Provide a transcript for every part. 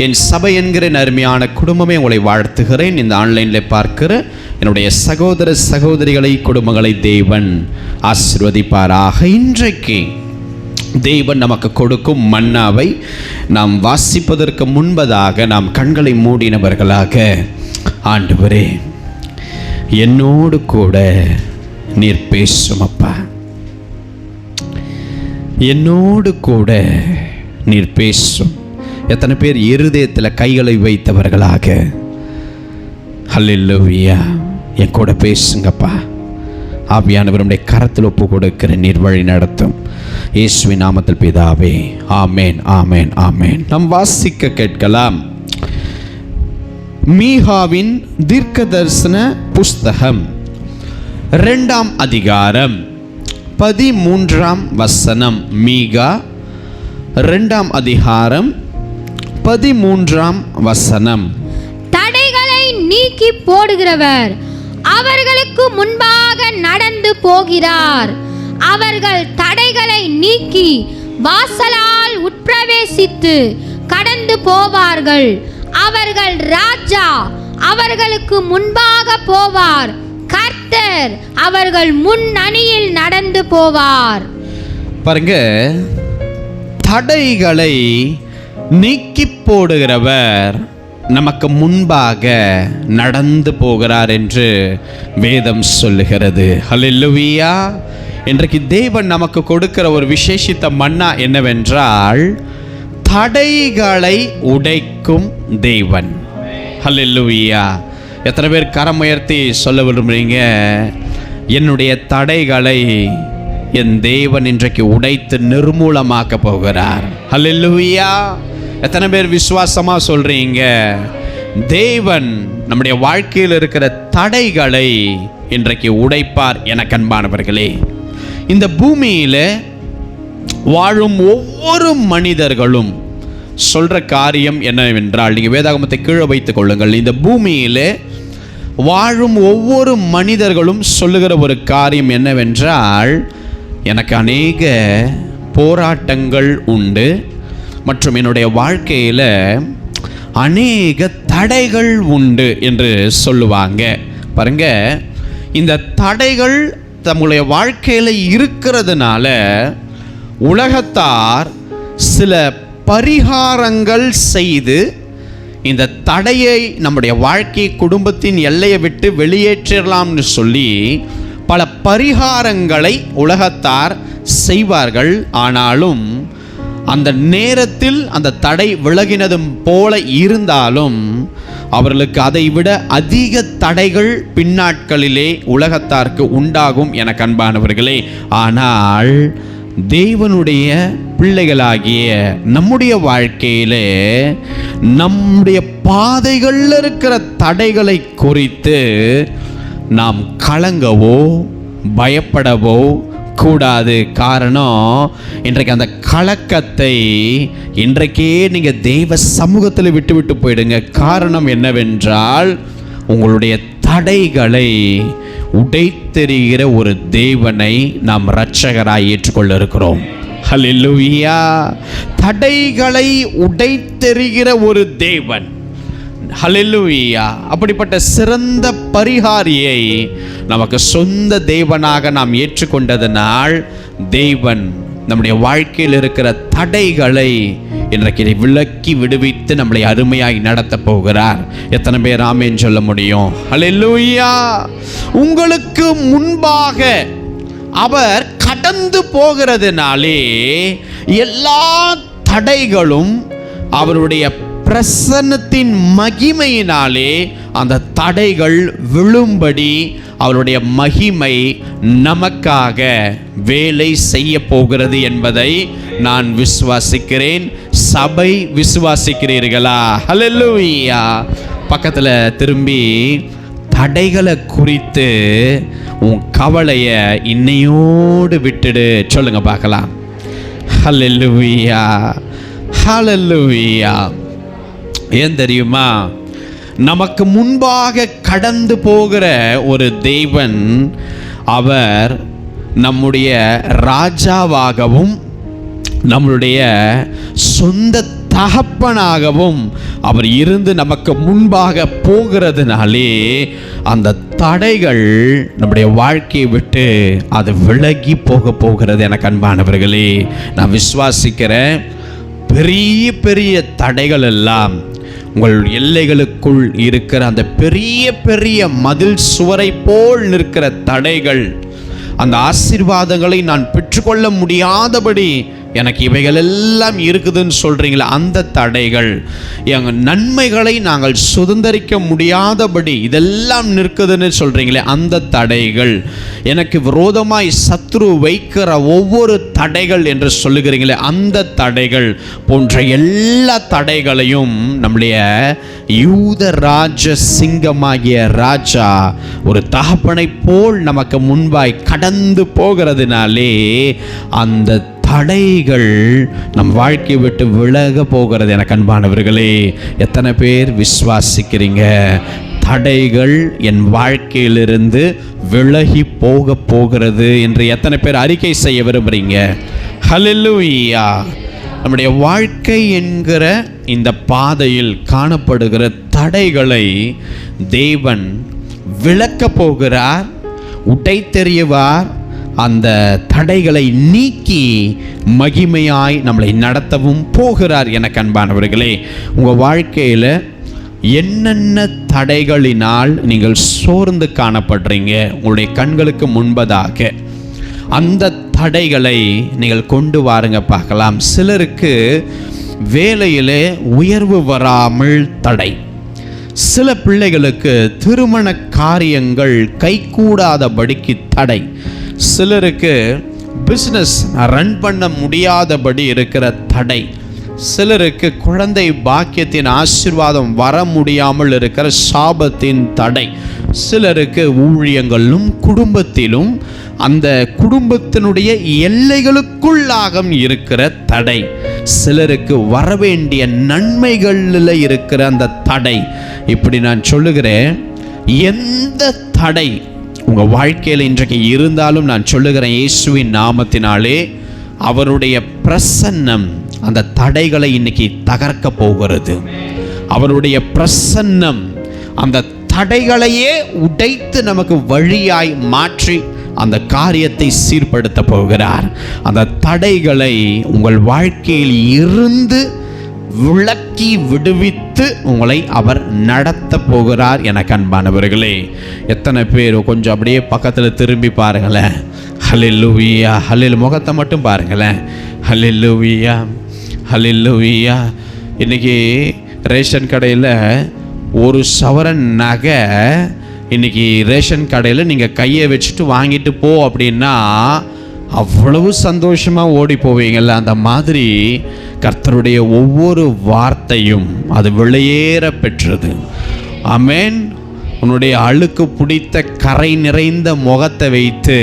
என் சபை என்கிற அருமையான குடும்பமே உங்களை வாழ்த்துகிறேன். இந்த ஆன்லைனில் பார்க்கிற என்னுடைய சகோதர சகோதரிகளை, குடும்பங்களை தேவன் ஆசீர்வதிப்பாராக. இன்றைக்கு தேவன் நமக்கு கொடுக்கும் மன்னாவை நாம் வாசிப்பதற்கு முன்பதாக நாம் கண்களை மூடினவர்களாக, ஆண்டவரே என்னோடு கூட நீர் பேசும் அப்பா, என்னோடு கூட நீர் பேசும். எத்தனை பேர் இருதயத்தில் கைகளை வைத்தவர்களாக, ஹல்லேலூயா, என் கூட பேசுங்கப்பா. ஆவியானவருடைய கரத்தில் ஒப்பு கொடுக்கிற நீர் வழி நடத்தும். இயேசுவின் நாமத்தில் பிதாவே, ஆமேன், ஆமேன், ஆமேன். நாம் வாசிக்க கேட்கலாம். மீகாவின் தீர்க்க தரிசன புஸ்தகம் 2ஆம் அதிகாரம் 13ஆம் வசனம். மீகா 2ஆம் அதிகாரம் 13ஆம் வசனம். தடைகளை நீக்கி போடுகிறவர் அவர்களுக்கு முன்பாக நடந்து போகிறார். அவர்கள் தடைகளை நீக்கி வாசலால் உட்பிரவேசித்து கடந்து போவார்கள். அவர்கள் ராஜா அவர்களுக்கு முன்பாக போவார். கர்த்தர் அவர்கள் முன் அணியில் நடந்து போவார். பாருங்க, தடைகளை நீக்கி போடுகிறவர் நமக்கு முன்பாக நடந்து போகிறார் என்று வேதம் சொல்லுகிறது. ஹல்லேலூயா. இன்றைக்கு தேவன் நமக்கு கொடுக்கிற ஒரு விசேஷித்த மன்னா என்னவென்றால், தடைகளை உடைக்கும் தேவன். ஹல்லேலூயா. எத்தனை பேர் கரம் உயர்த்தி சொல்ல விரும்புறீங்க, என்னுடைய தடைகளை என் தேவன் இன்றைக்கு உடைத்து நிர்மூலமாக்க போகிறார். ஹல்லேலூயா. எத்தனை பேர் விசுவாசமா சொல்றீங்க, தேவன் நம்முடைய வாழ்க்கையில் இருக்கிற தடைகளை இன்றைக்கு உடைப்பார்? எனக்கு அன்பானவர்களே, இந்த பூமியில் வாழும் ஒவ்வொரு மனிதர்களும் சொல்ற காரியம் என்னவென்றால், நீங்கள் வேதாகமத்தை கீழே வைத்துக் கொள்ளுங்கள். இந்த பூமியில் வாழும் ஒவ்வொரு மனிதர்களும் சொல்லுகிற ஒரு காரியம் என்னவென்றால், எனக்கு அநேக போராட்டங்கள் உண்டு மற்றும் என்னுடைய வாழ்க்கையில் அநேக தடைகள் உண்டு என்று சொல்லுவாங்க. பாருங்க, இந்த தடைகள் தம்முடைய வாழ்க்கையில் இருக்கிறதுனால உலகத்தார் சில பரிகாரங்கள் செய்து இந்த தடையை நம்முடைய வாழ்க்கை குடும்பத்தின் எல்லையை விட்டு வெளியேற்றலாம்னு சொல்லி பல பரிகாரங்களை உலகத்தார் செய்வார்கள். ஆனாலும் அந்த நேரத்தில் அந்த தடை விலகினதும் போல இருந்தாலும் அவர்களுக்கு அதை விட அதிக தடைகள் பின்னாட்களிலே உலகத்தாருக்கு உண்டாகும். எனக்கு அன்பானவர்களே, ஆனால் தேவனுடைய பிள்ளைகளாகிய நம்முடைய வாழ்க்கையிலே நம்முடைய பாதைகளில் இருக்கிற தடைகளை குறித்து நாம் கலங்கவோ பயப்படவோ கூடாது. காரணம், இன்றைக்கு அந்த கலக்கத்தை இன்றைக்கே நீங்கள் தெய்வ சமூகத்தில் விட்டு போயிடுங்க. காரணம் என்னவென்றால், உங்களுடைய தடைகளை உடைத்தெறிகிற ஒரு தேவனை நாம் இரட்சகராய் ஏற்றுக்கொள்ள இருக்கிறோம். ஹல்லேலூயா. தடைகளை உடைத்தெறிகிற ஒரு தேவன். ஹல்லேலூயா. அப்படிப்பட்ட சிறந்த பரிகாரியை நமக்கு சொந்த தேவனாக நாம் ஏற்றுக்கொண்டதனால் தேவன் நம்முடைய வாழ்க்கையில் இருக்கிற தடைகளை இன்றைக்கு விலக்கி விடுவித்து நம்மளை அருமையாய் நடத்த போகிறார். எத்தனை பேர் ஆமென் சொல்ல முடியும்? ஹல்லேலூயா. உங்களுக்கு முன்பாக அவர் கடந்து போகிறதுனாலே எல்லா தடைகளும் அவருடைய பிரசன்னத்தின் மகிமையினாலே அந்த தடைகள் விழும்படி அவருடைய மகிமை நமக்காக வேலை செய்ய போகிறது என்பதை நான் விசுவாசிக்கிறேன். சபை விசுவாசிக்கிறீர்களா? ஹல்லேலூயா. பக்கத்தில் திரும்பி தடைகளை குறித்து உன் கவலையை இன்னையோடு விட்டுடு சொல்லுங்க பார்க்கலாம். ஹல்லேலூயா, ஹல்லேலூயா. ஏன் தெரியுமா? நமக்கு முன்பாக கடந்து போகிற ஒரு தேவன், அவர் நம்முடைய ராஜாவாகவும் நம்முடைய சொந்த தகப்பனாகவும் அவர் இருந்து நமக்கு முன்பாக போகிறதுனாலே அந்த தடைகள் நம்முடைய வாழ்க்கையை விட்டு அது விலகி போகிறது. எனக்கு அன்பானவர்களே, நான் விசுவாசிக்கிறேன், பெரிய பெரிய தடைகள் எல்லாம் உங்கள் எல்லைகளுக்குள் இருக்கிற அந்த பெரிய பெரிய மதில் சுவரை போல் நிற்கிற தடைகள், அந்த ஆசீர்வாதங்களை நான் பெற்றுக்கொள்ள முடியாதபடி எனக்கு இவைகள் எல்லாம் இருக்குதுன்னு சொல்கிறீங்களே, அந்த தடைகள், எங்கள் நன்மைகளை நாங்கள் சுதந்திரிக்க முடியாதபடி இதெல்லாம் நிற்குதுன்னு சொல்கிறீங்களே, அந்த தடைகள், எனக்கு விரோதமாய் சத்ரு வைக்கிற ஒவ்வொரு தடைகள் என்று சொல்லுகிறீங்களே, அந்த தடைகள் போன்ற எல்லா தடைகளையும் நம்முடைய யூத ராஜ சிங்கமாகிய ராஜா ஒரு தகப்பனை போல் நமக்கு முன்பாய் கடந்து போகிறதுனாலே அந்த தடைகள் நம் வாழ்க்கையை விட்டு விலக போகிறது. எனக்கு அன்பானவர்களே, எத்தனை பேர் விசுவாசிக்கிறீங்க தடைகள் என் வாழ்க்கையிலிருந்து விலகி போகிறது என்று எத்தனை பேர் அறிக்கை செய்ய விரும்புகிறீங்க? ஹல்லேலூயா. நம்முடைய வாழ்க்கை என்கிற இந்த பாதையில் காணப்படுகிற தடைகளை தேவன் விலக்க போகிறார், உடைத்தெறிவார். அந்த தடைகளை நீக்கி மகிமையாய் நம்மளை நடத்தவும் போகிறார். எனக்கு அன்பானவர்களே, உங்கள் வாழ்க்கையில் என்னென்ன தடைகளினால் நீங்கள் சோர்ந்து காணப்படுறீங்க, உங்களுடைய கண்களுக்கு முன்பதாக அந்த தடைகளை நீங்கள் கொண்டு வாருங்க பார்க்கலாம். சிலருக்கு வேலையிலே உயர்வு வராமல் தடை, சில பிள்ளைகளுக்கு திருமண காரியங்கள் கைகூடாதபடிக்கு தடை, சிலருக்கு பிஸ்னஸ் ரன் பண்ண முடியாதபடி இருக்கிற தடை, சிலருக்கு குழந்தை பாக்கியத்தின் ஆசீர்வாதம் வர முடியாமல் இருக்கிற சாபத்தின் தடை, சிலருக்கு ஊழியங்களும் குடும்பத்திலும் அந்த குடும்பத்தினுடைய எல்லைகளுக்குள்ளாக இருக்கிற தடை, சிலருக்கு வரவேண்டிய நன்மைகளில் இருக்கிற அந்த தடை. இப்படி நான் சொல்லுகிறேன், எந்த தடை உங்கள் வாழ்க்கையில் இன்றைக்கு இருந்தாலும் நான் சொல்லுகிறேன், இயேசுவின் நாமத்தினாலே அவருடைய பிரசன்னம் அந்த தடைகளை இன்னைக்கு தகர்க்க போகிறது. அவருடைய பிரசன்னம் அந்த தடைகளையே உடைத்து நமக்கு வழியாய் மாற்றி அந்த காரியத்தை சீர்படுத்த போகிறார். அந்த தடைகளை உங்கள் வாழ்க்கையில் இருந்து விளக்கி விடுவித்து உங்களை அவர் நடத்த போகிறார். எனக்கு அன்பானவர்களே, எத்தனை பேர் கொஞ்சம் அப்படியே பக்கத்தில் திரும்பி பாருங்களேன். ஹல்லேலூயா. ஹல்லேலூயா. முகத்தை மட்டும் பாருங்களேன். ஹல்லேலூயா, ஹல்லேலூயா. இன்னைக்கு ரேஷன் கடையில் ஒரு சவரன் நகை இன்னைக்கு ரேஷன் கடையில் நீங்கள் கையை வச்சுட்டு வாங்கிட்டு போ அப்படின்னா அவ்வளவு சந்தோஷமாக ஓடி போவீங்கள்ல. அந்த மாதிரி கர்த்தருடைய ஒவ்வொரு வார்த்தையும் அது வெளியேற பெற்றது. ஆமென். உன்னுடைய அழுக்கு பிடித்த கரை நிறைந்த முகத்தை வைத்து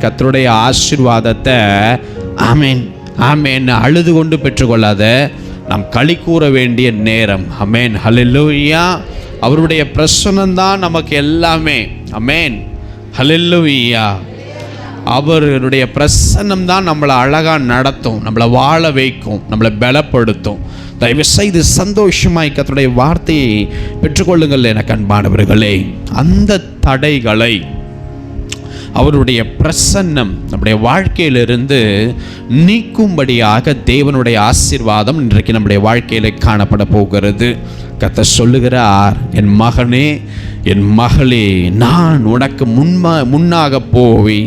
கர்த்தருடைய ஆசீர்வாதத்தை ஆமென் ஆமென் அழுது கொண்டு பெற்றுக்கொள்ளாத, நாம் களி கூற வேண்டிய நேரம். ஆமென். ஹல்லேலூயா. அவருடைய பிரசன்னம்தான் நமக்கு எல்லாமே. ஆமென். ஹல்லேலூயா. அவருடைய பிரசன்னம் தான் நம்மளை அழகாக நடத்தும், நம்மளை வாழ வைக்கும், நம்மளை பலப்படுத்தும். தயவு செய்து சந்தோஷமாய் கர்த்தருடைய வார்த்தையை பெற்றுக்கொள்ளுங்கள் எனக்கு அன்பானவர்களே. அந்த தடைகளை அவருடைய பிரசன்னம் நம்முடைய வாழ்க்கையிலிருந்து நீக்கும்படியாக தேவனுடைய ஆசீர்வாதம் இன்றைக்கு நம்முடைய வாழ்க்கையில் காணப்பட போகிறது. கர்த்தர் சொல்லுகிறார், என் மகனே, என் மகளே, நான் உனக்கு முன்னாக போய்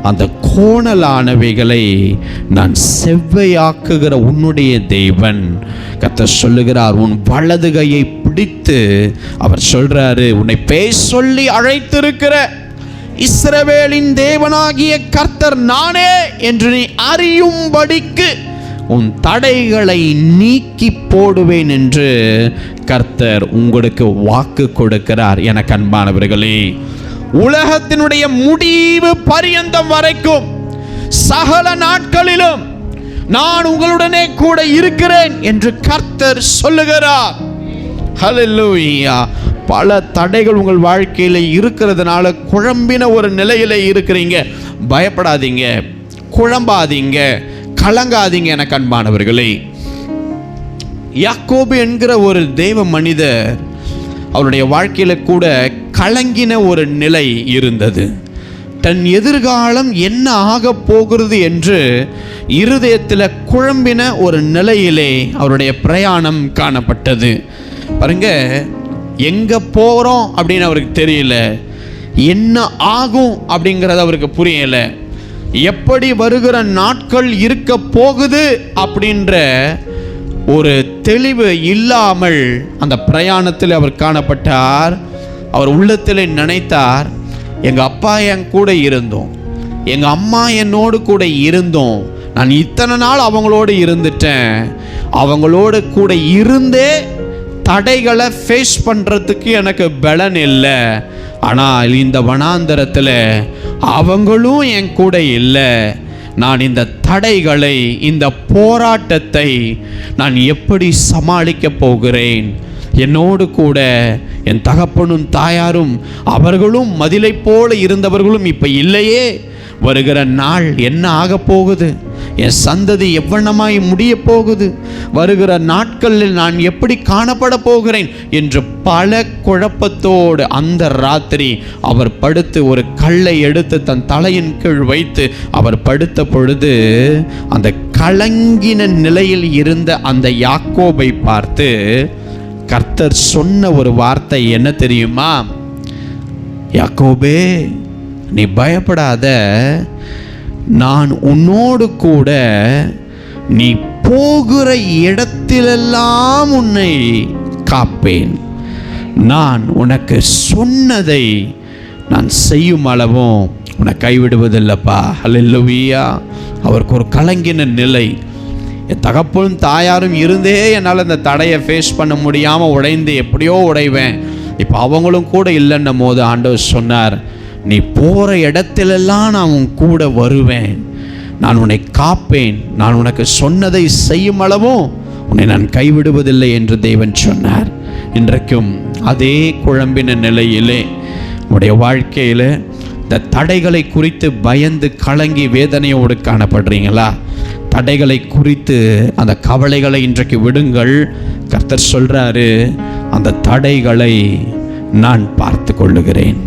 அந்த கோணலானவைகளை நான் செவ்வையாக்குகிற உன்னுடைய தேவன். கர்த்தர் சொல்லுகிறார், உன் வலது கையை பிடித்து அவர் சொல்றாரு, உன்னை பேர் சொல்லி அழைத்திருக்கிற இஸ்ரவேலின் தேவனாகிய கர்த்தர் நானே என்று நீ அறியும்படிக்கு உன் தடைகளை நீக்கி போடுவேன் என்று கர்த்தர் உங்களுக்கு வாக்கு கொடுக்கிறார். எனக்கு அன்பானவர்களே, உலகத்தினுடைய முடிவு பரியந்தம் வரைக்கும் சகல நாட்களிலும் நான் உங்களுடனே கூட இருக்கிறேன் என்று கர்த்தர் சொல்லுகிறார். ஹல்லேலூயா. பல தடைகள் உங்கள் வாழ்க்கையில் இருக்கிறதுனால குழம்பின ஒரு நிலையில் இருக்கிறீங்க. பயப்படாதீங்க, குழம்பாதீங்க, கலங்காதீங்க. எனக்கு அன்பானவர்களே, யாக்கோபு என்கிற ஒரு தேவ மனிதர், அவருடைய வாழ்க்கையில் கூட கலங்கின ஒரு நிலை இருந்தது. தன் எதிர்காலம் என்ன ஆக போகிறது என்று இருதயத்தில் குழம்பின ஒரு நிலையிலே அவருடைய பிரயாணம் காணப்பட்டது. பாருங்க, எங்கே போகிறோம் அப்படின்னு அவருக்கு தெரியல, என்ன ஆகும் அப்படிங்கிறது அவருக்கு புரியலை, எப்படி வருகிற நாட்கள் இருக்க போகுது அப்படின்ற ஒரு தெளிவு இல்லாமல் அந்த பிரயாணத்தில் அவர் காணப்பட்டார். அவர் உள்ளத்தில் நினைத்தார், எங்கள் அப்பா என் கூட இருந்தோம், எங்கள் அம்மா என்னோடு கூட இருந்தோம், நான் இத்தனை நாள் அவங்களோடு இருந்துட்டேன், அவங்களோடு கூட இருந்தே தடைகளை ஃபேஸ் பண்ணுறதுக்கு எனக்கு பலன் இல்லை. ஆனால் இந்த வனாந்தரத்தில் அவங்களும் என் கூட இல்லை. நான் இந்த தடைகளை, இந்த போராட்டத்தை நான் எப்படி சமாளிக்க போகிறேன்? என்னோடு கூட என் தகப்பனும் தாயாரும் அவர்களும் மதிலை போல இருந்தவர்களும் இப்போ இல்லையே. வருகிற நாள் என்ன ஆக போகுது? என் சந்ததி எவ்வளமாய் முடிய போகுது? வருகிற நாட்களில் நான் எப்படி காணப்பட போகிறேன் என்று பல குழப்பத்தோடு அந்த ராத்திரி அவர் படுத்து ஒரு கல்லை எடுத்து தன் தலையின் கீழ் வைத்து அவர் படுத்த பொழுது அந்த கலங்கின நிலையில் இருந்த அந்த யாக்கோபை பார்த்து கர்த்தர் சொன்ன ஒரு வார்த்தை என்ன தெரியுமா? யாக்கோபே, நீ பயப்படாத, நான் உன்னோடு கூட நீ போகிற இடத்திலெல்லாம் உன்னை காப்பேன். நான் உனக்கு சொன்னதை நான் செய்யும் அளவும் உன்னை கைவிடுவதில்லைப்பா. அல்லேலூயா. அவருக்கு ஒரு கலங்கின நிலை. என் தகப்பனும் தாயாரும் இருந்தே என்னால் இந்த தடையை ஃபேஸ் பண்ண முடியாமல் உடைந்து எப்படியோ உடைவேன். இப்போ அவங்களும் கூட இல்லைன்னும் போது ஆண்டவர் சொன்னார், நீ போகிற இடத்திலெல்லாம் நான் உன் கூட வருவேன், நான் உன்னை காப்பேன், நான் உனக்கு சொன்னதை செய்யும் அளவும் உன்னை நான் கைவிடுவதில்லை என்று தேவன் சொன்னார். இன்றைக்கும் அதே குழம்பின நிலையிலே உன்னுடைய வாழ்க்கையில் இந்த தடைகளை குறித்து பயந்து கலங்கி வேதனையோடு காணப்படுறீங்களா? தடைகளை குறித்து அந்த கவலைகளை இன்றைக்கு விடுங்கள். கர்த்தர் சொல்றாரு, அந்த தடைகளை நான் பார்த்து கொள்ளுகிறேன்,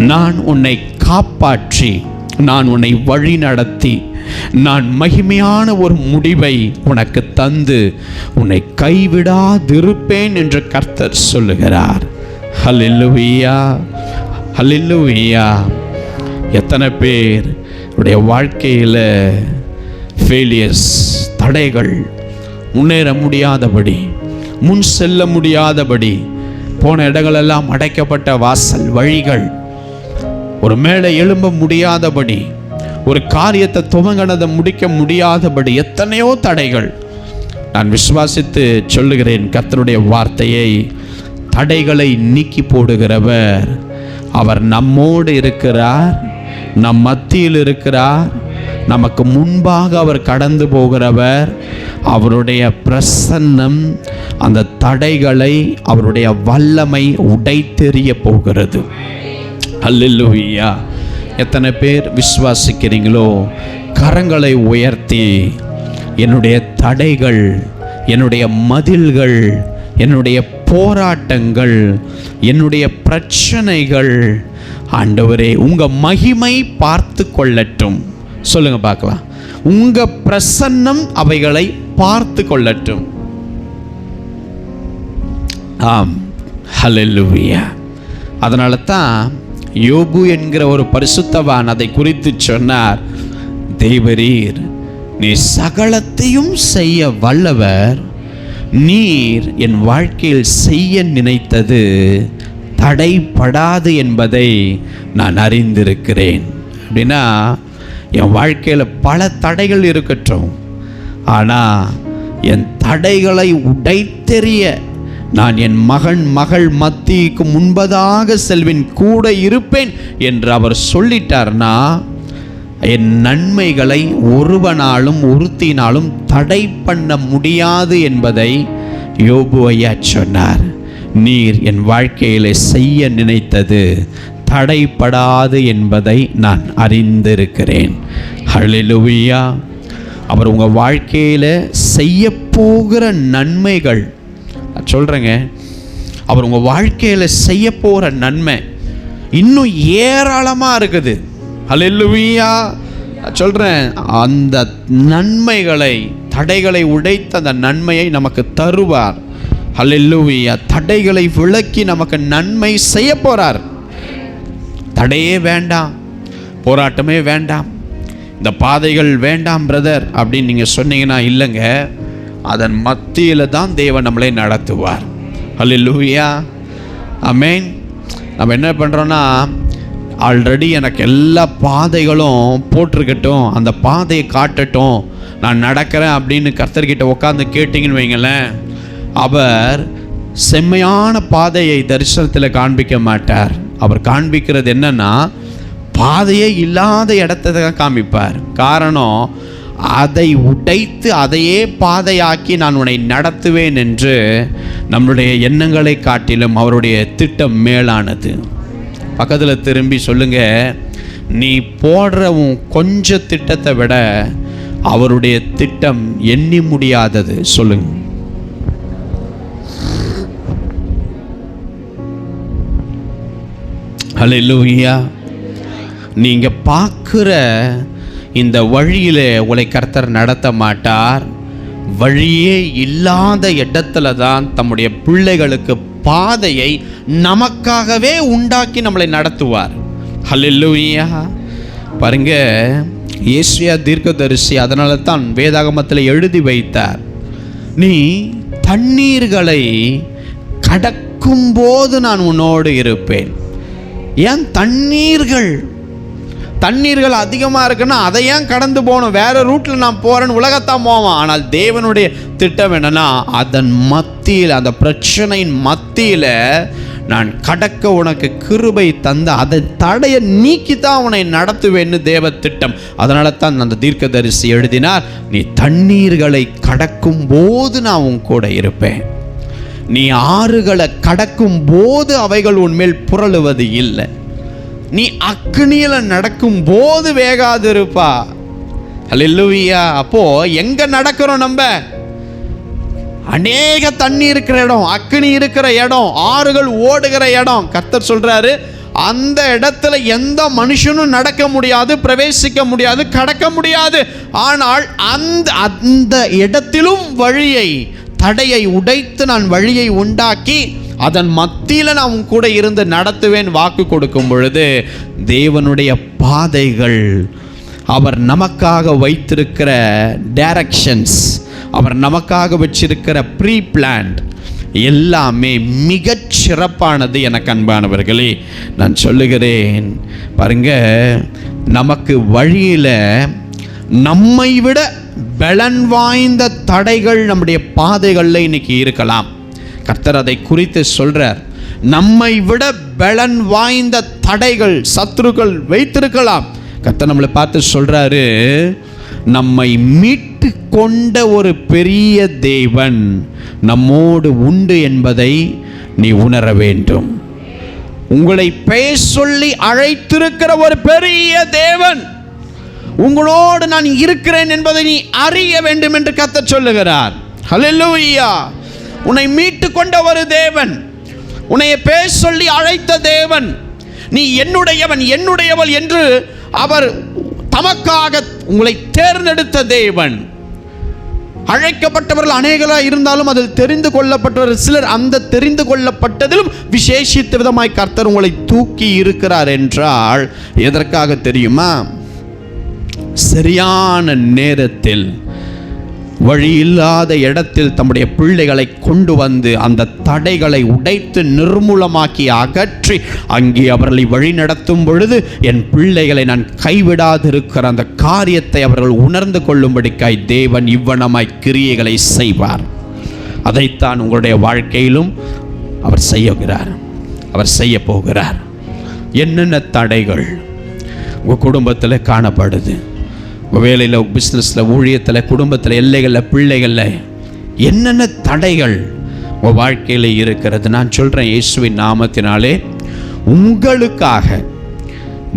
நான் உன்னை காப்பாற்றி, நான் உன்னை வழி நடத்தி, நான் மகிமையான ஒரு முடிவை உனக்கு தந்து உன்னை கைவிடாதிருப்பேன் என்று கர்த்தர் சொல்லுகிறார். ஹல்லேலூயா, ஹல்லேலூயா. எத்தனை பேர் உடைய வாழ்க்கையில் ஃபெயிலியர்ஸ், தடைகள், முன்னேற முடியாதபடி, முன் செல்ல முடியாதபடி, போன இடங்களெல்லாம் அடைக்கப்பட்ட வாசல் வழிகள், ஒரு மேலே எழும்ப முடியாதபடி, ஒரு காரியத்தை துவங்கினதை முடிக்க முடியாதபடி எத்தனையோ தடைகள். நான் விசுவாசித்து சொல்லுகிறேன் கர்த்தருடைய வார்த்தையை, தடைகளை நீக்கி போடுகிறவர் அவர் நம்மோடு இருக்கிறார், நம் மத்தியில் இருக்கிறார், நமக்கு முன்பாக அவர் கடந்து போகிறவர். அவருடைய பிரசன்னம் அந்த தடைகளை, அவருடைய வல்லமை உடைத்தெறிய போகிறது. அல்லேலூயா. எத்தனை பேர் விசுவாசிக்கிறீங்களோ கரங்களை உயர்த்தி, என்னுடைய தடைகள், என்னுடைய மதில்கள், என்னுடைய போராட்டங்கள், என்னுடைய பிரச்சனைகள் ஆண்டவரே உங்க மகிமை பார்த்து கொள்ளட்டும். சொல்லுங்க பார்க்கலாம். உங்க பிரசன்னம் அவைகளை பார்த்து கொள்ளட்டும். ஆம், ஹல்லேலூயா. அதனால தான் யோபு என்கிற ஒரு பரிசுத்தவான் அதை குறித்து சொன்னார், தேவரீர் நீ சகலத்தையும் செய்ய வல்லவர், நீர் என் வாழ்க்கையில் செய்ய நினைத்தது தடைப்படாது என்பதை நான் அறிந்திருக்கிறேன். அப்படின்னா என் வாழ்க்கையில் பல தடைகள் இருக்கட்டும், ஆனால் என் தடைகளை உடைத்தெறிய நான் என் மகன் மகள் மத்திக்கு முன்பதாக செல்வேன், கூட இருப்பேன் என்று அவர் சொல்லிட்டார்னா, என் நன்மைகளை ஒருவனாலும் ஒருத்தினாலும் தடை பண்ண முடியாது என்பதை யோபு ஐயா சொன்னார். நீர் என் வாழ்க்கையிலே செய்ய நினைத்தது தடைப்படாது என்பதை நான் அறிந்திருக்கிறேன். ஹல்லேலூயா. அவர் உங்கள் வாழ்க்கையில் செய்ய போகிற நன்மைகள் சொல்கிறேங்க, அவர் உங்கள் வாழ்க்கையில் செய்ய போகிற நன்மை இன்னும் ஏராளமாக இருக்குது. அல்லேலூயா. சொல்கிறேன், அந்த நன்மைகளை, தடைகளை உடைத்த அந்த நன்மையை நமக்கு தருவார். அல்லேலூயா. தடைகளை விலக்கி நமக்கு நன்மை செய்ய போகிறார். தடையே வேண்டாம், போராட்டமே வேண்டாம், இந்த பாதைகள் வேண்டாம் பிரதர் அப்படின்னு நீங்கள் சொன்னீங்கன்னா, இல்லைங்க, அதன் மத்தியில் தான் தேவன் நம்மளை நடத்துவார். அல்லேலூயா. ஆமென். நம்ம என்ன பண்ணுறோன்னா, ஆல்ரெடி எனக்கு எல்லா பாதைகளும் போட்டிருக்கட்டும், அந்த பாதையை காட்டட்டும், நான் நடக்கிறேன் அப்படின்னு கர்த்தர்கிட்ட உட்காந்து கேட்டிங்கன்னு வைங்களேன், அவர் செம்மையான பாதையை தரிசனத்தில் காண்பிக்க மாட்டார். அவர் காண்பிக்கிறது என்னன்னா, பாதையே இல்லாத இடத்தை தான் காமிப்பார். காரணம், அதை உடைத்து அதையே பாதையாக்கி நான் உன்னை நடத்துவேன் என்று நம்முடைய எண்ணங்களை காட்டிலும் அவருடைய திட்டம் மேலானது. பக்கத்தில் திரும்பி சொல்லுங்க, நீ போடுற உன் கொஞ்ச திட்டத்தை விட அவருடைய திட்டம் எண்ணி முடியாதது. சொல்லுங்க. அல்லேலூயா. நீங்க பார்க்குற இந்த வழியிலே உங்களை கர்த்தர் நடத்த மாட்டார். வழியே இல்லாத இடத்துல தான் தம்முடைய பிள்ளைகளுக்கு பாதையை நமக்காகவே உண்டாக்கி நம்மளை நடத்துவார். ஹல்லேலூயா. பாருங்க, ஏசாயா தீர்க்கதரிசி அதனால தான் வேதாகமத்தில் எழுதி வைத்தார், நீ தண்ணீர்களை கடக்கும் போது நான் உன்னோடு இருப்பேன். ஏன் தண்ணீர்கள் அதிகமாக இருக்குன்னா அதை ஏன் கடந்து போகணும்? வேற ரூட்டில் நான் போகிறேன்னு உலகத்தான் போவான். ஆனால் தேவனுடைய திட்டம் என்னன்னா, அதன் மத்தியில், அந்த பிரச்சனையின் மத்தியில் நான் கடக்க உனக்கு கிருபை தந்து அதை தடையை நீக்கித்தான் உன்னை நடத்துவேன்னு தேவ திட்டம். அதனால தான் அந்த தீர்க்கதரிசி எழுதினார், நீ தண்ணீர்களை கடக்கும் போது நான் உன் கூட இருப்பேன். நீ ஆறுகளை கடக்கும் போது அவைகள் உன்மேல் புரளுவது இல்லை. நீ அக்னியில நடக்கும் போது வேகாது இருப்பா. அல்லேலூயா. அப்போ எங்க நடக்கிறோம்? நம்ம அநேக தண்ணி இருக்கிற இடம், அக்னி இருக்கிற இடம், ஆறுகள் ஓடுகிற இடம். கர்த்தர் சொல்றாரு, அந்த இடத்துல எந்த மனுஷனும் நடக்க முடியாது, பிரவேசிக்க முடியாது, கடக்க முடியாது. ஆனால் அந்த இடத்திலும் வழியை, தடையை உடைத்து நான் வழியை உண்டாக்கி அதன் மத்தியில் நான் உன் கூட இருந்து நடத்துவேன் வாக்கு கொடுக்கும் பொழுது, தேவனுடைய பாதைகள், அவர் நமக்காக வைத்திருக்கிற டைரக்ஷன்ஸ், அவர் நமக்காக வச்சிருக்கிற ப்ரீ பிளான்ட் எல்லாமே மிகச் சிறப்பானது. எனக்கு அன்பானவர்களே, நான் சொல்லுகிறேன் பாருங்க, நமக்கு வழியில் நம்மை விட பலன் வாய்ந்த தடைகள் நம்முடைய பாதைகளில் இன்னைக்கு இருக்கலாம். கர்த்தர் அதை குறித்து சொல்றார், நம்மை விட பலன் வாய்ந்த தடைகள் சத்துருக்கள் வைத்திருக்கலாம். கர்த்தர் நம்மளை பார்த்து சொல்றாரு, நம்மை மீட்டு கொண்ட ஒரு பெரிய தேவன் நம்மோடு உண்டு என்பதை நீ உணர வேண்டும். உங்களை பெயர் சொல்லி அழைத்திருக்கிற ஒரு பெரிய தேவன் உங்களோடு நான் இருக்கிறேன் என்பதை நீ அறிய வேண்டும் என்று கர்த்தர் சொல்லுகிறார். ஹல்லேலூயா. உன்னை மீட்டு கொண்ட ஒரு தேவன், உன்னை பேர் சொல்லி அழைத்த தேவன், நீ என்னுடையவன் என்னுடையவள் என்று அவர் தமக்காக உங்களை தேர்ந்தெடுத்த தேவன். அழைக்கப்பட்டவர்கள் அநேகராக இருந்தாலும் அதில் தெரிந்து கொள்ளப்பட்டவர்கள் சிலர். அந்த தெரிந்து கொள்ளப்பட்டதிலும் விசேஷித்த விதமாய் கர்த்தர் உங்களை தூக்கி இருக்கிறார் என்றால் எதற்காக தெரியுமா? சரியான நேரத்தில் வழியில்லாத இடத்தில் தம்முடைய பிள்ளைகளை கொண்டு வந்து அந்த தடைகளை உடைத்து நிர்மூலமாக்கி அகற்றி அங்கே அவர்களை வழி நடத்தும் பொழுது, என் பிள்ளைகளை நான் கைவிடாதிருக்கிற அந்த காரியத்தை அவர்கள் உணர்ந்து கொள்ளும்படிக்காய் தேவன் இவ்வனமாய் கிரியைகளை செய்வார். அதைத்தான் உங்களுடைய வாழ்க்கையிலும் அவர் செய்யுகிறார், அவர் செய்ய போகிறார். என்னென்ன தடைகள் உங்கள் குடும்பத்தில் காணப்படுது? வேலையில், பிஸ்னஸில், ஊழியத்தில், குடும்பத்தில், எல்லைகளில், பிள்ளைகளில் என்னென்ன தடைகள் உங்கள் வாழ்க்கையில் இருக்கிறது? நான் சொல்கிறேன், இயேசுவின் நாமத்தினாலே உங்களுக்காக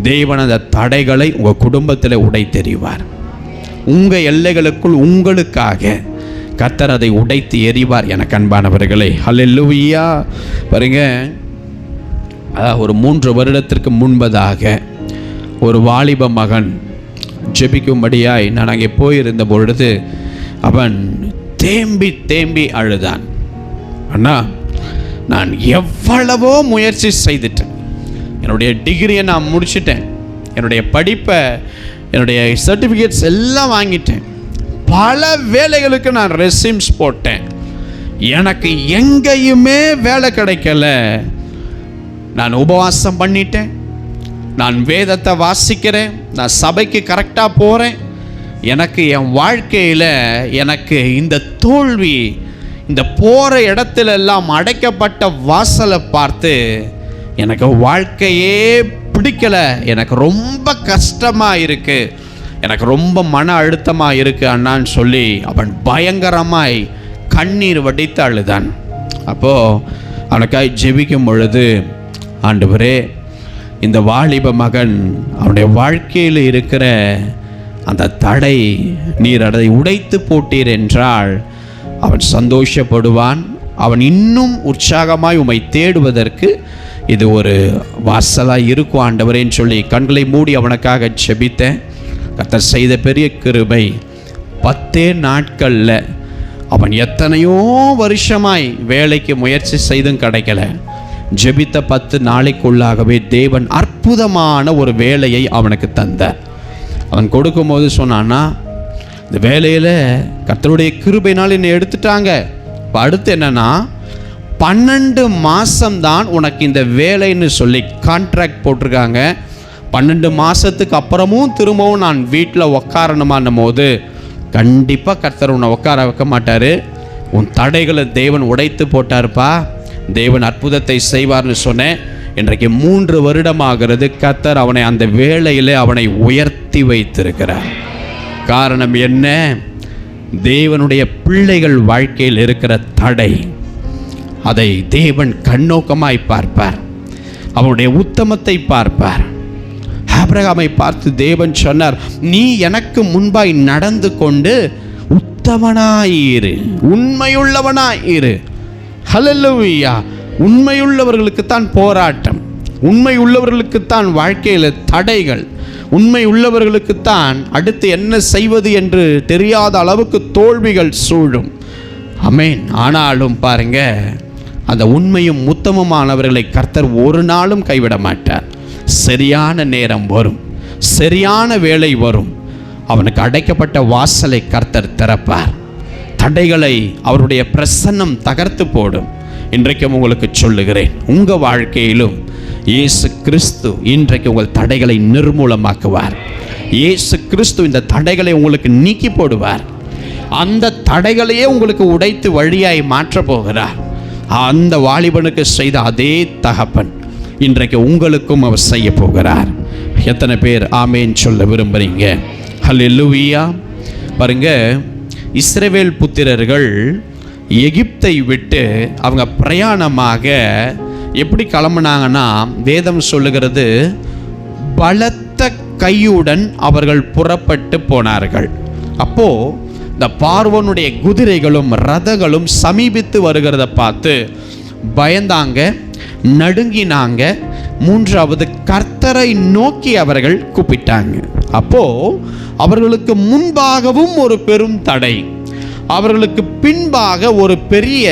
தேவன் அந்த தடைகளை உங்கள் குடும்பத்தில் உடைத்தெறிவார். உங்கள் எல்லைகளுக்குள் உங்களுக்காக கர்த்தர் அதை உடைத்து எறிவார். எனக்கு அன்பானவர்களே, ஹல்லேலூயா. பாருங்க, ஒரு 3 வருடத்திற்கு முன்பதாக ஒரு வாலிப மகன் ஜெபிக்கும்படியாய் நான் அங்கே போயிருந்த பொழுது அவன் தேம்பி தேம்பி அழுதான். அண்ணா, நான் எவ்வளவோ முயற்சி செய்துட்டேன், என்னுடைய டிகிரியை நான் முடிச்சிட்டேன், என்னுடைய படிப்பை, என்னுடைய சர்டிஃபிகேட்ஸ் எல்லாம் வாங்கிட்டேன், பல வேலைகளுக்கு நான் ரெஸ்யூம்ஸ் போட்டேன், எனக்கு எங்கேயுமே வேலை கிடைக்கல. நான் உபவாசம் பண்ணிட்டேன், நான் வேதத்தை வாசிக்கிறேன், நான் சபைக்கு கரெக்டாக போகிறேன், எனக்கு என் வாழ்க்கையில் எனக்கு இந்த தோல்வி, இந்த போகிற இடத்துல எல்லாம் அடைக்கப்பட்ட வாசலை பார்த்து எனக்கு வாழ்க்கையே பிடிக்கலை, எனக்கு ரொம்ப கஷ்டமாக இருக்குது, எனக்கு ரொம்ப மன அழுத்தமாக இருக்குது அண்ணான்னு சொல்லி அவன் பயங்கரமாய் கண்ணீர் வடித்து அழுதான். அப்போது அவனுக்காய் ஜெபிக்கும் பொழுது, ஆண்டவரே, இந்த வாலிப மகன் அவனுடைய வாழ்க்கையில் இருக்கிற அந்த தடை நீர் அதை உடைத்து போட்டீர் என்றால் அவன் சந்தோஷப்படுவான், அவன் இன்னும் உற்சாகமாய் உம்மை தேடுவதற்கு இது ஒரு வாசலாக இருக்கும் ஆண்டவரேன்னு சொல்லி கண்களை மூடி அவனுக்காக ஜெபித்தேன். கர்த்தர் செய்த பெரிய கிருபை, 10 நாட்களில் அவன் எத்தனையோ வருஷமாய் வேலைக்கு முயற்சி செய்தும் கிடைக்கல, ஜெபித்த 10 நாளைக்குள்ளாகவே தேவன் அற்புதமான ஒரு வேலையை அவனுக்கு தந்தார். அவன் கொடுக்கும்போது சொன்னான்னா, இந்த வேலையில் கர்த்தருடைய கிருபையினால் என்னை எடுத்துட்டாங்க, இப்போ அடுத்து என்னன்னா 12 மாதம்தான் உனக்கு இந்த வேலைன்னு சொல்லி கான்ட்ராக்ட் போட்டிருக்காங்க. 12 மாதத்துக்கு அப்புறமும் திரும்பவும் நான் வீட்டில் உக்காரணுமான்னும் போது கண்டிப்பாக கர்த்தர் உன்னை உட்கார வைக்க மாட்டார், உன் தடைகளை தேவன் உடைத்து போட்டார்ப்பா, தேவன் அற்புதத்தை செய்வார்னு சொன்னேன். இன்றைக்கு 3 வருடமாகிறது கர்த்தர் அவனை அந்த வேளையில் அவனை உயர்த்தி வைத்திருக்கிறார். காரணம் என்ன? தேவனுடைய பிள்ளைகள் வாழ்க்கையில் இருக்கிற தடை, அதை தேவன் கண்ணோக்கமாய் பார்ப்பார், அவனுடைய உத்தமத்தை பார்ப்பார். ஆபிரகாமை பார்த்து தேவன் சொன்னார், நீ எனக்கு முன்பாய் நடந்து கொண்டு உத்தமனாயிரு, உண்மையுள்ளவனாயிரு. ஹல்லேலூயா. உண்மையுள்ளவர்களுக்குத்தான் போராட்டம், உண்மை உள்ளவர்களுக்குத்தான் வாழ்க்கையில் தடைகள், உண்மை உள்ளவர்களுக்குத்தான் அடுத்து என்ன செய்வது என்று தெரியாத அளவுக்கு தோல்விகள் சூழும். ஆமென். ஆனாலும் பாருங்க, அந்த உண்மையும் உத்தமமானவர்களை கர்த்தர் ஒரு நாளும் கைவிட மாட்டார். சரியான நேரம் வரும், சரியான வேளை வரும், அவனுக்கு அடைக்கப்பட்ட வாசலை கர்த்தர் திறப்பார். தடைகளை அவருடைய பிரசன்னம் தகர்த்து போடும். இன்றைக்கும் உங்களுக்கு சொல்லுகிறேன், உங்கள் வாழ்க்கையிலும் இயேசு கிறிஸ்து இன்றைக்கு உங்கள் தடைகளை நிர்மூலமாக்குவார். இயேசு கிறிஸ்து இந்த தடைகளை உங்களுக்கு நீக்கி போடுவார். அந்த தடைகளையே உங்களுக்கு உடைத்து வழியாய் மாற்றப் போகிறார். அந்த வாலிபனுக்கு செய்த அதே தகப்பன் இன்றைக்கு உங்களுக்கும் அவர் செய்ய போகிறார். எத்தனை பேர் ஆமேன் சொல்ல விரும்புகிறீங்க? ஹல்லேலூயா. பாருங்க, இஸ்ரவேல் புத்திரர்கள் எகிப்தை விட்டு அவங்க பிரயாணமாக எப்படி கிளம்புனாங்கன்னா, வேதம் சொல்லுகிறது, பலத்த கையுடன் அவர்கள் புறப்பட்டு போனார்கள். அப்போ இந்த பார்வோனுடைய குதிரைகளும் ரதங்களும் சமீபித்து வருகிறத பார்த்து பயந்தாங்க, நடுங்கினாங்க. 3வது கர்த்தரை நோக்கி அவர்கள் கூப்பிட்டாங்க. அப்போ அவர்களுக்கு முன்பாகவும் ஒரு பெரும் தடை, அவர்களுக்கு பின்பாக ஒரு பெரிய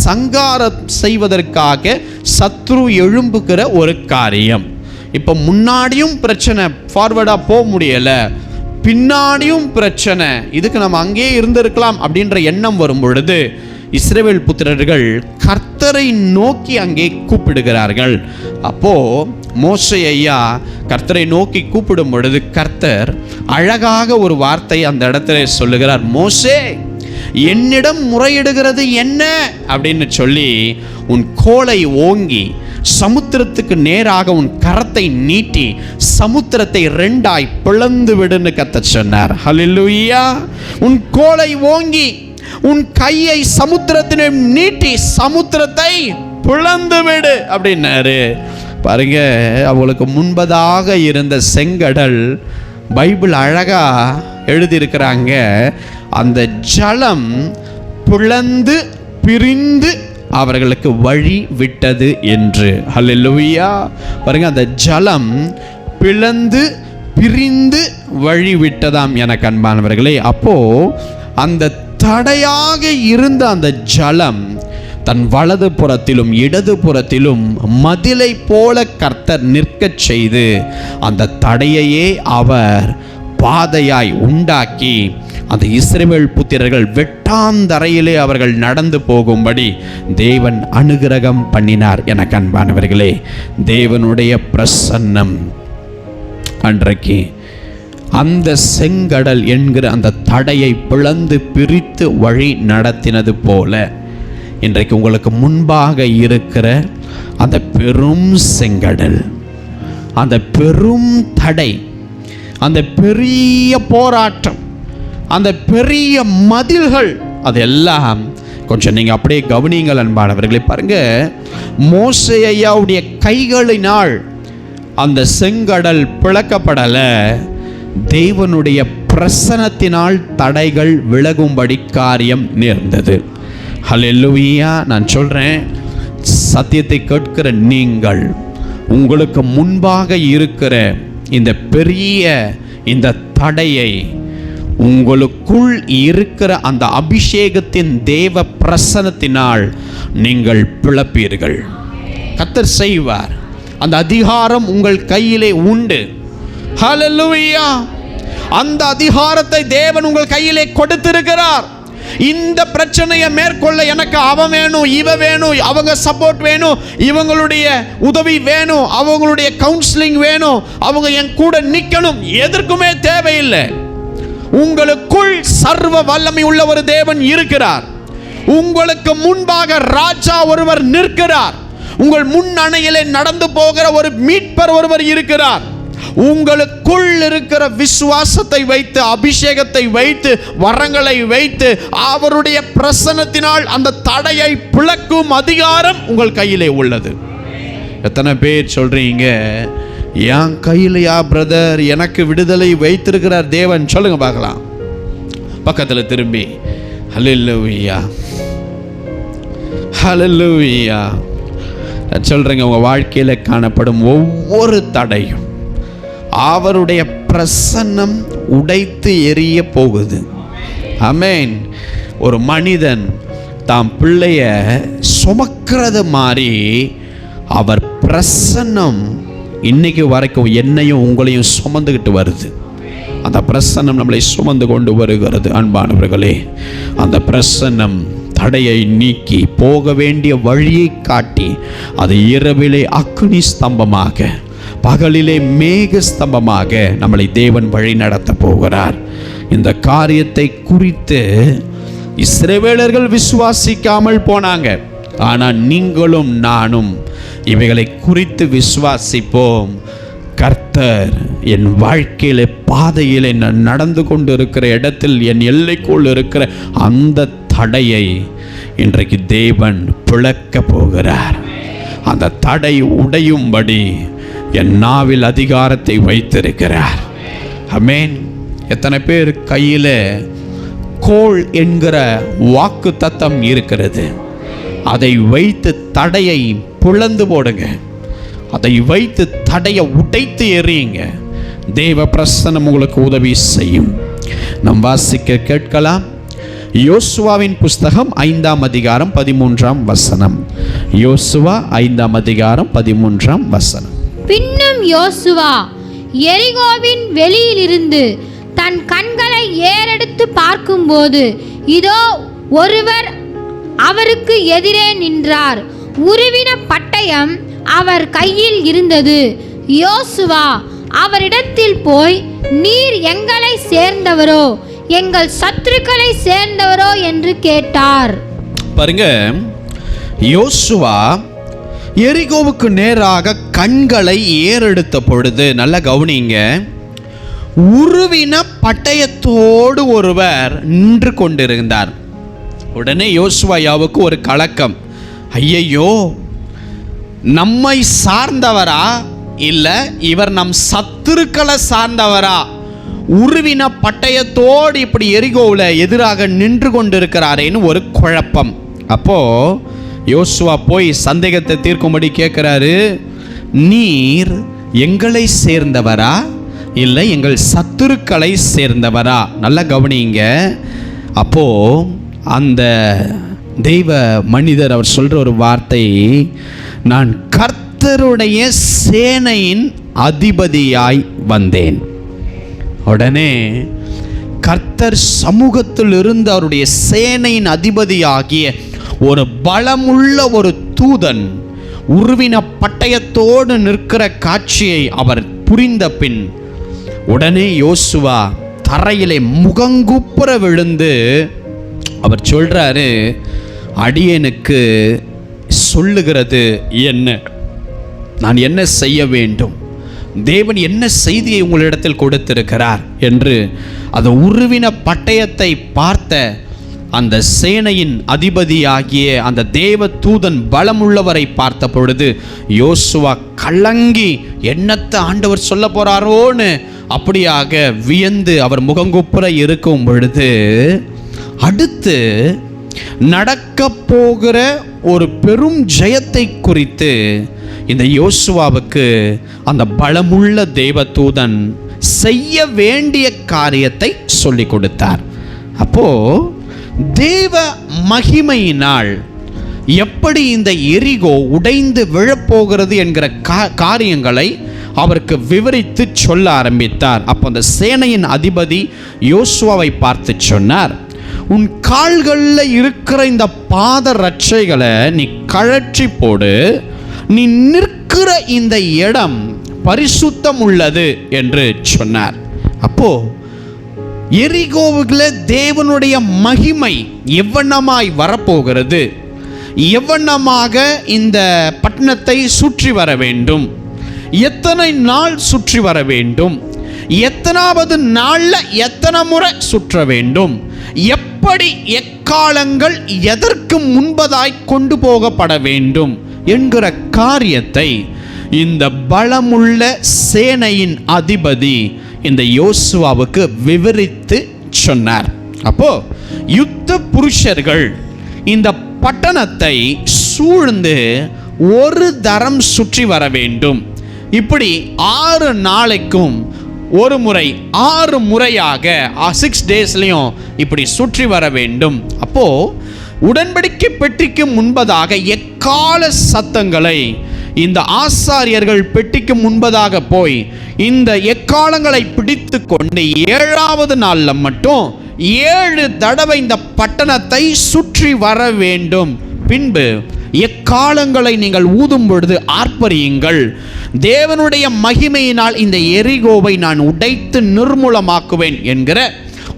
சங்காரம் செய்வதற்காக சத்ரு எழும்புகிற ஒரு காரியம். இப்போ முன்னாடியும் பிரச்சனை, ஃபார்வர்டாக போக முடியலை, பின்னாடியும் பிரச்சனை, இதுக்கு நம்ம அங்கேயே இருந்திருக்கலாம் அப்படின்ற எண்ணம் வரும் பொழுது இஸ்ரவேல் புத்திரர்கள் கர்த்தரை நோக்கி அங்கே கூப்பிடுகிறார்கள். அப்போ மோசே ஐயா கர்த்தரை நோக்கி கூப்பிடும் பொழுது கர்த்தர் அழகாக ஒரு வார்த்தை அந்த இடத்துல சொல்லுகிறார், மோசே, என்னிடம் முறையிடுகிறது என்ன அப்படின்னு சொல்லி, உன் கோலை ஓங்கி சமுத்திரத்துக்கு நேராக உன் கரத்தை நீட்டி சமுத்திரத்தை 2ஆய் பிளந்து விடுன்னு கர்த்தர் சொன்னார். ஹல்லேலூயா. உன் கோலை ஓங்கி உன் கையை சமுத்திரத்தினை நீட்டி சமுத்திரத்தை பிளந்து விடு அப்படின்னாரு. பாருங்க, அவங்களுக்கு முன்பதாக இருந்த செங்கடல், பைபிள் அழகா எழுதியிருக்கிறாங்க, அந்த ஜலம் பிளந்து பிரிந்து அவர்களுக்கு வழி விட்டது என்று. ஹல்லேலூயா. பாருங்க, அந்த ஜலம் பிளந்து பிரிந்து வழி விட்டதாம் எனக்கு அன்பானவர்களே. அப்போ அந்த தடையாக இருந்த அந்த ஜலம் தன் வலது புறத்திலும் இடது புறத்திலும் மதிலை போல கர்த்தர் நிற்கச் செய்து அந்த தடையையே அவர் பாதையாய் உண்டாக்கி அந்த இஸ்ரவேல் புத்திரர்கள் வெட்டாந்தரையிலே அவர்கள் நடந்து போகும்படி தேவன் அனுகிரகம் பண்ணினார். எனக்கு அன்பானவர்களே, தேவனுடைய பிரசன்னம் அன்றைக்கு அந்த செங்கடல் என்கிற அந்த தடையை பிளந்து பிரித்து வழி நடத்தினது போல இன்றைக்கு உங்களுக்கு முன்பாக இருக்கிற அந்த பெரும் செங்கடல், அந்த பெரும் தடை, அந்த பெரிய போராட்டம், அந்த பெரிய மதில்கள், அதெல்லாம் கொஞ்சம் நீங்கள் அப்படியே கவனிங்கள் அன்பானவர்களே. பாருங்க, மோசே ஐயாவுடைய கைகளினால் அந்த செங்கடல் பிளக்கப்படலை, தேவனுடைய பிரசன்னத்தினால் தடைகள் விலகும்படி காரியம் நேர்ந்தது. ஹல்லேலூயா. நான் சொல்கிறேன், சத்தியத்தை கேட்கிற நீங்கள், உங்களுக்கு முன்பாக இருக்கிற இந்த பெரிய இந்த தடையை உங்களுக்குள் இருக்கிற அந்த அபிஷேகத்தின் தேவ பிரசன்னத்தினால் நீங்கள் பிளப்பீர்கள். கர்த்தர் செய்வார். அந்த அதிகாரம் உங்கள் கையிலே உண்டு. ஹல்லேலூயா. அந்த அதிகாரத்தை தேவன் உங்கள் கையிலே கொடுத்திருக்கிறார். இந்த பிரச்சனையை மேற்கொள்ள எனக்கு அவன் வேணும், இவ வேணும், அவங்க சப்போர்ட் வேணும், இவங்களுடைய உதவி வேணும், அவங்களுடைய கவுன்சிலிங் வேணும், அவங்க என் கூட நிற்கணும், எதற்குமே தேவையில்லை. உங்களுக்குள் சர்வ வல்லமை உள்ள ஒரு தேவன் இருக்கிறார். உங்களுக்கு முன்பாக ராஜா ஒருவர் நிற்கிறார். உங்கள் முன் அணையிலே நடந்து போகிற ஒரு மீட்பர் ஒருவர் இருக்கிறார். உங்களுக்குள் இருக்கிற விசுவாசத்தை வைத்து, அபிஷேகத்தை வைத்து, வரங்களை வைத்து, அவருடைய பிரசன்னத்தினால் அந்த தடையை பிளக்கும் அதிகாரம் உங்கள் கையிலே உள்ளது. எத்தனை பேர் சொல்றீங்க, என் கையிலையா பிரதர் எனக்கு விடுதலை வைத்திருக்கிறார் தேவன்? சொல்லுங்க பார்க்கலாம். பக்கத்துல திரும்பி ஹல்லேலூயா, ஹல்லேலூயா. சொல்றேங்க, உங்க வாழ்க்கையில காணப்படும் ஒவ்வொரு தடையும் அவருடைய பிரசன்னம் உடைத்து எரிய போகுது. ஆமென். ஒரு மனிதன் தாம் பிள்ளைய சுமக்கிறது மாதிரி அவர் பிரசன்னம் இன்னைக்கு வரைக்கும் என்னையும் உங்களையும் சுமந்துக்கிட்டு வருது. அந்த பிரசன்னம் நம்மளை சுமந்து கொண்டு வருகிறது. அன்பானவர்களே, அந்த பிரசன்னம் தடையை நீக்கி போக வேண்டிய வழியை காட்டி, அது இரவிலே அக்னி ஸ்தம்பமாக, பகலிலே மேக ஸ்தம்பமாக நம்மளை தேவன் வழி நடத்த போகிறார். இந்த காரியத்தை குறித்து இஸ்ரவேலர்கள் விசுவாசிக்காமல் போனாங்க. ஆனால் நீங்களும் நானும் இவைகளை குறித்து விசுவாசிப்போம். கர்த்தர் என் வாழ்க்கையிலே பாதையிலே நான் நடந்து கொண்டு இருக்கிற இடத்தில் என் எல்லைக்குள் இருக்கிற அந்த தடையை இன்றைக்கு தேவன் பிளக்க போகிறார். அந்த தடை உடையும்படி என் நாவில் அதிகாரத்தை வைத்திருக்கிறார். ஆமென். எத்தனை பேர் கையில் கோல் என்கிற வாக்கு தத்தம் இருக்கிறது? அதை வைத்து தடையை பிளந்து போடுங்க. அதை வைத்து தடையை உடைத்து எறியுங்க. தேவ பிரசன்னம் உங்களுக்கு உதவி செய்யும். நாம் வாசிக்க கேட்கலாம். யோசுவாவின் புஸ்தகம் 5ஆம் அதிகாரம் 13ஆம் வசனம். யோசுவா 5ஆம் அதிகாரம் 13ஆம் வசனம். பின்னும் யோசுவா எரிகோவின் வெளியிலிருந்து தன் கண்களை ஏறெடுத்து பார்க்கும்போது, இதோ ஒருவர் அவருக்கு எதிரே நின்றார். உருவின பட்டயம் அவர் கையில் இருந்தது. யோசுவா அவரிடத்தில் போய், நீர் எங்களை சேர்ந்தவரோ எங்கள் சத்துருக்களை சேர்ந்தவரோ என்று கேட்டார். பாருங்க, யோசுவா எரிகோவுக்கு நேராக கண்களை ஏறெடுத்த பொழுது, நல்ல கவனிங்க, உருவின பட்டயத்தோடு ஒருவர் நின்று கொண்டிருந்தார். உடனே யோசுவாவுக்கு ஒரு கலக்கம். ஐயையோ, நம்மை சார்ந்தவரா இல்ல இவர் நம் சத்துருக்களை சார்ந்தவரா? உருவின பட்டயத்தோடு இப்படி எரிகோவில் எதிராக நின்று கொண்டிருக்கிறாரேன்னு ஒரு குழப்பம். அப்போ யோசுவா போய் சந்தேகத்தை தீர்க்கும்படி கேட்கிறாரு, நீர் எங்களை சேர்ந்தவரா இல்லை எங்கள் சத்துருக்களை சேர்ந்தவரா? நல்லா கவனிங்க. அப்போ அந்த தெய்வ மனிதர் அவர் சொல்ற ஒரு வார்த்தை, நான் கர்த்தருடைய சேனையின் அதிபதியாய் வந்தேன். உடனே கர்த்தர் சமூகத்தில் இருந்து அவருடைய சேனையின் அதிபதியாகிய ஒரு பலமுள்ள ஒரு தூதன் உருவின பட்டயத்தோடு நிற்கிற காட்சியை அவர் புரிந்த பின் உடனே யோசுவா தரையிலே முகங்குப்புற விழுந்து அவர் சொல்றாரு, அடியேனுக்கு சொல்லுகிறது என்ன? நான் என்ன செய்ய வேண்டும்? தேவன் என்ன செய்தியை உங்களிடத்தில் கொடுத்திருக்கிறார் என்று அந்த உருவின பட்டயத்தை பார்த்த அந்த சேனையின் அதிபதியாகிய அந்த தேவ தூதன் பலமுள்ளவரை பார்த்த பொழுது யோசுவா கலங்கி என்னத்தை ஆண்டவர் சொல்ல போறாரோன்னு அப்படியாக வியந்து அவர் முகங்குப்புற இருக்கும் பொழுது, அடுத்து நடக்க போகிற ஒரு பெரும் ஜெயத்தை குறித்து இந்த யோசுவாவுக்கு அந்த பலமுள்ள தேவதூதன் செய்ய வேண்டிய காரியத்தை சொல்லி கொடுத்தார். அப்போ தேவ மகிமையினால் எப்படி இந்த எரிகோ உடைந்து விழப்போகிறது என்கிற காரியங்களை அவருக்கு விவரித்து சொல்ல ஆரம்பித்தார். அப்போ அந்த சேனையின் அதிபதி யோசுவாவை பார்த்து சொன்னார், உன் கால்களில் இருக்கிற இந்த பாத ரட்சைகளை நீ கழற்றி போடு, நீ நிற்கிற இந்த இடம் பரிசுத்தம் உள்ளது என்று சொன்னார். அப்போ எரிகோவுல தேவனுடைய மகிமை எவ்வண்ணமாய் வரப்போகிறது, எவ்வண்ணமாக இந்த பட்டணத்தை சுற்றி வர வேண்டும், எத்தனை நாள் சுற்றி வர வேண்டும், எத்தனாவது நாள்ல எத்தனை முறை சுற்ற வேண்டும், எப்படி எக்காலங்கள் எதற்கு முன்பதாய் கொண்டு போகப்பட வேண்டும் என்கிற காரியத்தை இந்த பலமுள்ள சேனையின் அதிபதி இந்த யோசுவாவுக்கு விவரித்து சொன்னார். அப்போ யுத்த புருஷர்கள் இந்த பட்டணத்தை சூழ்ந்து ஒரு தரம் சுற்றி வர வேண்டும். இப்படி 6 நாளைக்கும் ஒரு முறை, 6 முறையாக 6 டேஸ்லையும் இப்படி சுற்றி வர வேண்டும். அப்போ உடன்படிக்கை பெட்டிக்கு முன்பதாக எக்கால சத்தங்களை இந்த ஆசாரியர்கள் பெட்டிக்கு முன்பதாக போய் இந்த எக்காலங்களை பிடித்து கொண்டு 7ஆவது நாளில் மட்டும் 7 தடவை இந்த பட்டணத்தை சுற்றி வர வேண்டும். பின்பு எக்காலங்களை நீங்கள் ஊதும் பொழுது ஆர்ப்பரியுங்கள், தேவனுடைய மகிமையினால் இந்த எரிகோவை நான் உடைத்து நிர்மூலமாக்குவேன் என்கிற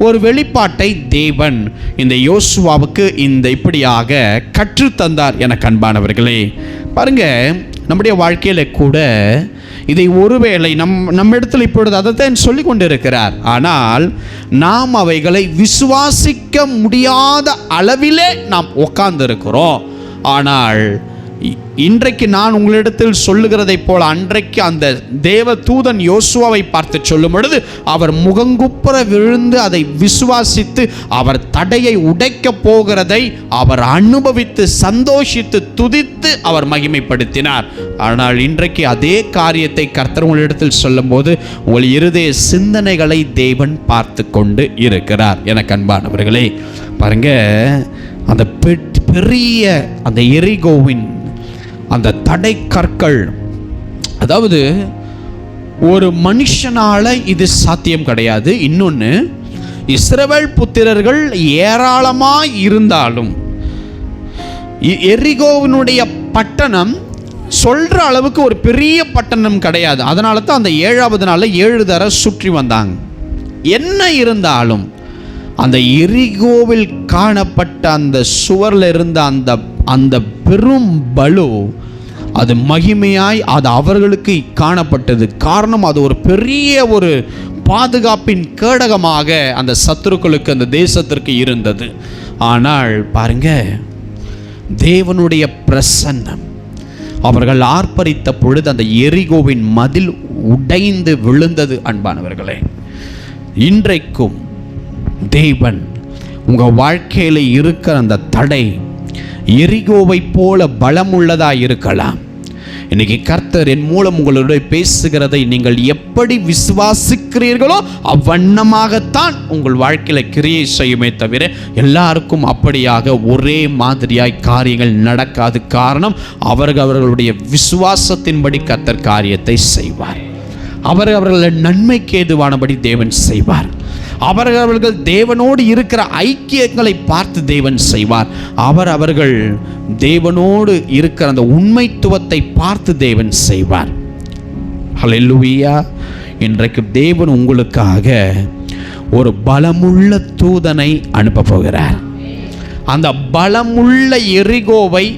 ஒரு வெளிப்பாட்டை தேவன் இந்த யோசுவாவுக்கு இந்த இப்படியாக கற்றுத்தந்தார். என அன்பானவர்களே, பாருங்க, நம்முடைய வாழ்க்கையில கூட இதை ஒருவேளை நம்மிடத்தில் இப்பொழுது அதைத்தான் சொல்லி கொண்டிருக்கிறார். ஆனால் நாம் அவைகளை விசுவாசிக்க முடியாத அளவிலே நாம் உட்கார்ந்து இருக்கிறோம். ஆனால் இன்றைக்கு நான் உங்களிடத்தில் சொல்லுகிறதை போல அன்றைக்கு அந்த தேவ தூதன் யோசுவாவை பார்த்து சொல்லும் பொழுது அவர் முகங்குப்புற விழுந்து அதை விசுவாசித்து அவர் தடையை உடைக்க போகிறதை அவர் அனுபவித்து சந்தோஷித்து துதித்து அவர் மகிமைப்படுத்தினார். ஆனால் இன்றைக்கு அதே காரியத்தை கர்த்தர் உங்களிடத்தில் சொல்லும் போது உங்கள் இருதய சிந்தனைகளை தேவன் பார்த்து கொண்டு இருக்கிறார். எனக்கு அன்பானவர்களே, பாருங்க, அந்த பெரிய அந்த எரிகோவின் அந்த தடை கற்கள், அதாவது ஒரு மனுஷனால இது சாத்தியம் கிடையாது. இன்னொன்று, இஸ்ரவேல் புத்திரர்கள் ஏராளமாய் இருந்தாலும் எரிகோவினுடைய பட்டணம் சொல்ற அளவுக்கு ஒரு பெரிய பட்டணம் கிடையாது. அதனால தான் அந்த 7ஆவது நாளில் 7 தடவை சுற்றி வந்தாங்க. என்ன இருந்தாலும் அந்த எரிகோவில் காணப்பட்ட அந்த சுவரில் இருந்த அந்த பெரும் பலு, அது மகிமையாய் அது அவர்களுக்கு காணப்பட்டது. காரணம், அது ஒரு பெரிய ஒரு பாதுகாப்பின் கேடகமாக அந்த சத்துருக்களுக்கு அந்த தேசத்திற்கு இருந்தது. ஆனால் பாருங்க, தேவனுடைய பிரசன்னம் அவர்கள் ஆர்ப்பரித்த பொழுது அந்த எரிகோவின் மதில் உடைந்து விழுந்தது. அன்பானவர்களே, இன்றைக்கும் தேவன் உங்கள் வாழ்க்கையில் இருக்கிற அந்த தடை எரிகோவை போல பலமுள்ளதாக இருக்கலாம். இன்னைக்கு கர்த்தர் என் மூலம் உங்களோட பேசுகிறதை நீங்கள் எப்படி விசுவாசிக்கிறீர்களோ அவ்வண்ணமாகத்தான் உங்கள் வாழ்க்கையில் கிரியை செய்யுமே தவிர எல்லாருக்கும் அப்படியாக ஒரே மாதிரியாய் காரியங்கள் நடக்காது. காரணம், அவர்களுடைய விசுவாசத்தின்படி கர்த்தர் காரியத்தை செய்வார். அவர்கள் நன்மைக்கு ஏதுவானபடி தேவன் செய்வார். அவர்கள் தேவனோடு இருக்கிற ஐக்கியங்களை பார்த்து தேவன் செய்வார். அவர்கள் தேவனோடு இருக்கிற அந்த உண்மைத்துவத்தை பார்த்து தேவன் செய்வார். ஹல்லேலூயா. இன்றைக்கு தேவன் உங்களுக்காக ஒரு பலமுள்ள தூதனை அனுப்ப போகிறார். அந்த பலமுள்ள எரிகோவை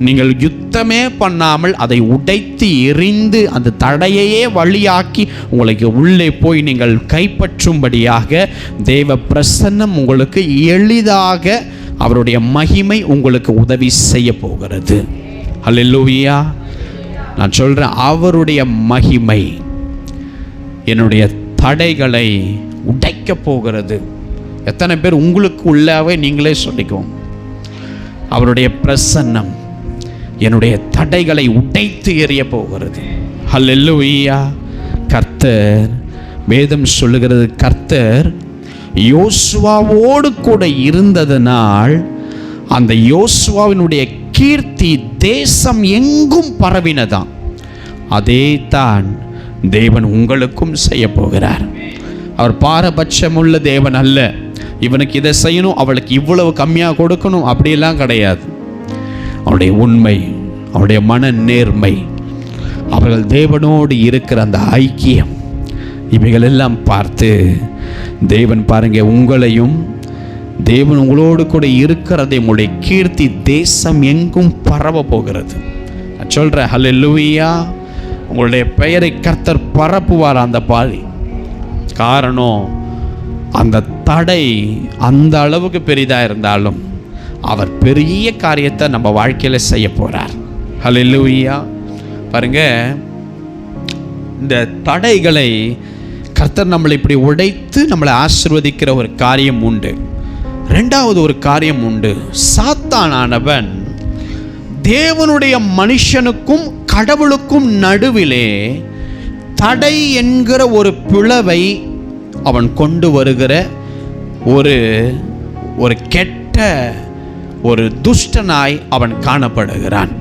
நீங்கள் யுத்தமே பண்ணாமல் அதை உடைத்து எறிந்து அந்த தடையையே வழியாக்கி உங்களுக்கு உள்ளே போய் நீங்கள் கைப்பற்றும்படியாக தேவ பிரசன்னம் உங்களுக்கு எளிதாக அவருடைய மகிமை உங்களுக்கு உதவி செய்ய போகிறது. ஹல்லேலூயா. நான் சொல்கிறேன், அவருடைய மகிமை என்னுடைய தடைகளை உடைக்க போகிறது. எத்தனை பேர் உங்களுக்கு உள்ளாவே நீங்களே சொல்லிக்குவோம், அவருடைய பிரசன்னம் என்னுடைய தடைகளை உடைத்து எறிய போகிறது. ஹல்லேலூயா. கர்த்தர், வேதம் சொல்லுகிறது, கர்த்தர் யோசுவாவோடு கூட இருந்ததனால் அந்த யோசுவாவினுடைய கீர்த்தி தேசம் எங்கும் பரவினதாம். அதே தான் தேவன் உங்களுக்கும் செய்ய போகிறார். அவர் பாரபட்சமுள்ள தேவன் அல்ல. இவனுக்கு இதை செய்யணும், அவளுக்கு இவ்வளவு கம்மியாக கொடுக்கணும், அப்படியெல்லாம் கிடையாது. அவருடைய உண்மை, அவருடைய மன நேர்மை, அவர்கள் தேவனோடு இருக்கிற அந்த ஐக்கியம், இவைகள் எல்லாம் பார்த்து தேவன் பாருங்க, உங்களையும் தேவன் உங்களோடு கூட இருக்கிறதை உங்களுடைய கீர்த்தி தேசம் எங்கும் பரவ போகிறது. நான் சொல்கிறேன், ஹல்லேலூயா. உங்களுடைய பெயரை கர்த்தர் பரப்புவார் அந்த பாதி. காரணம், அந்த தடை அந்த அளவுக்கு பெரிதாக இருந்தாலும் அவர் பெரிய காரியத்தை நம்ம வாழ்க்கையில் செய்ய போகிறார். ஹல்லேலூயா. பாருங்க, இந்த தடைகளை கர்த்தர் நம்மளை இப்படி உடைத்து நம்மளை ஆசீர்வதிக்கிற ஒரு காரியம் உண்டு. ரெண்டாவது ஒரு காரியம் உண்டு. சாத்தானானவன் தேவனுடைய மனுஷனுக்கும் கடவுளுக்கும் நடுவிலே தடை என்கிற ஒரு பிளவை அவன் கொண்டு வருகிற ஒரு கெட்ட ஒரு துஷ்டனாய் அவன் காணப்படுகிறான்.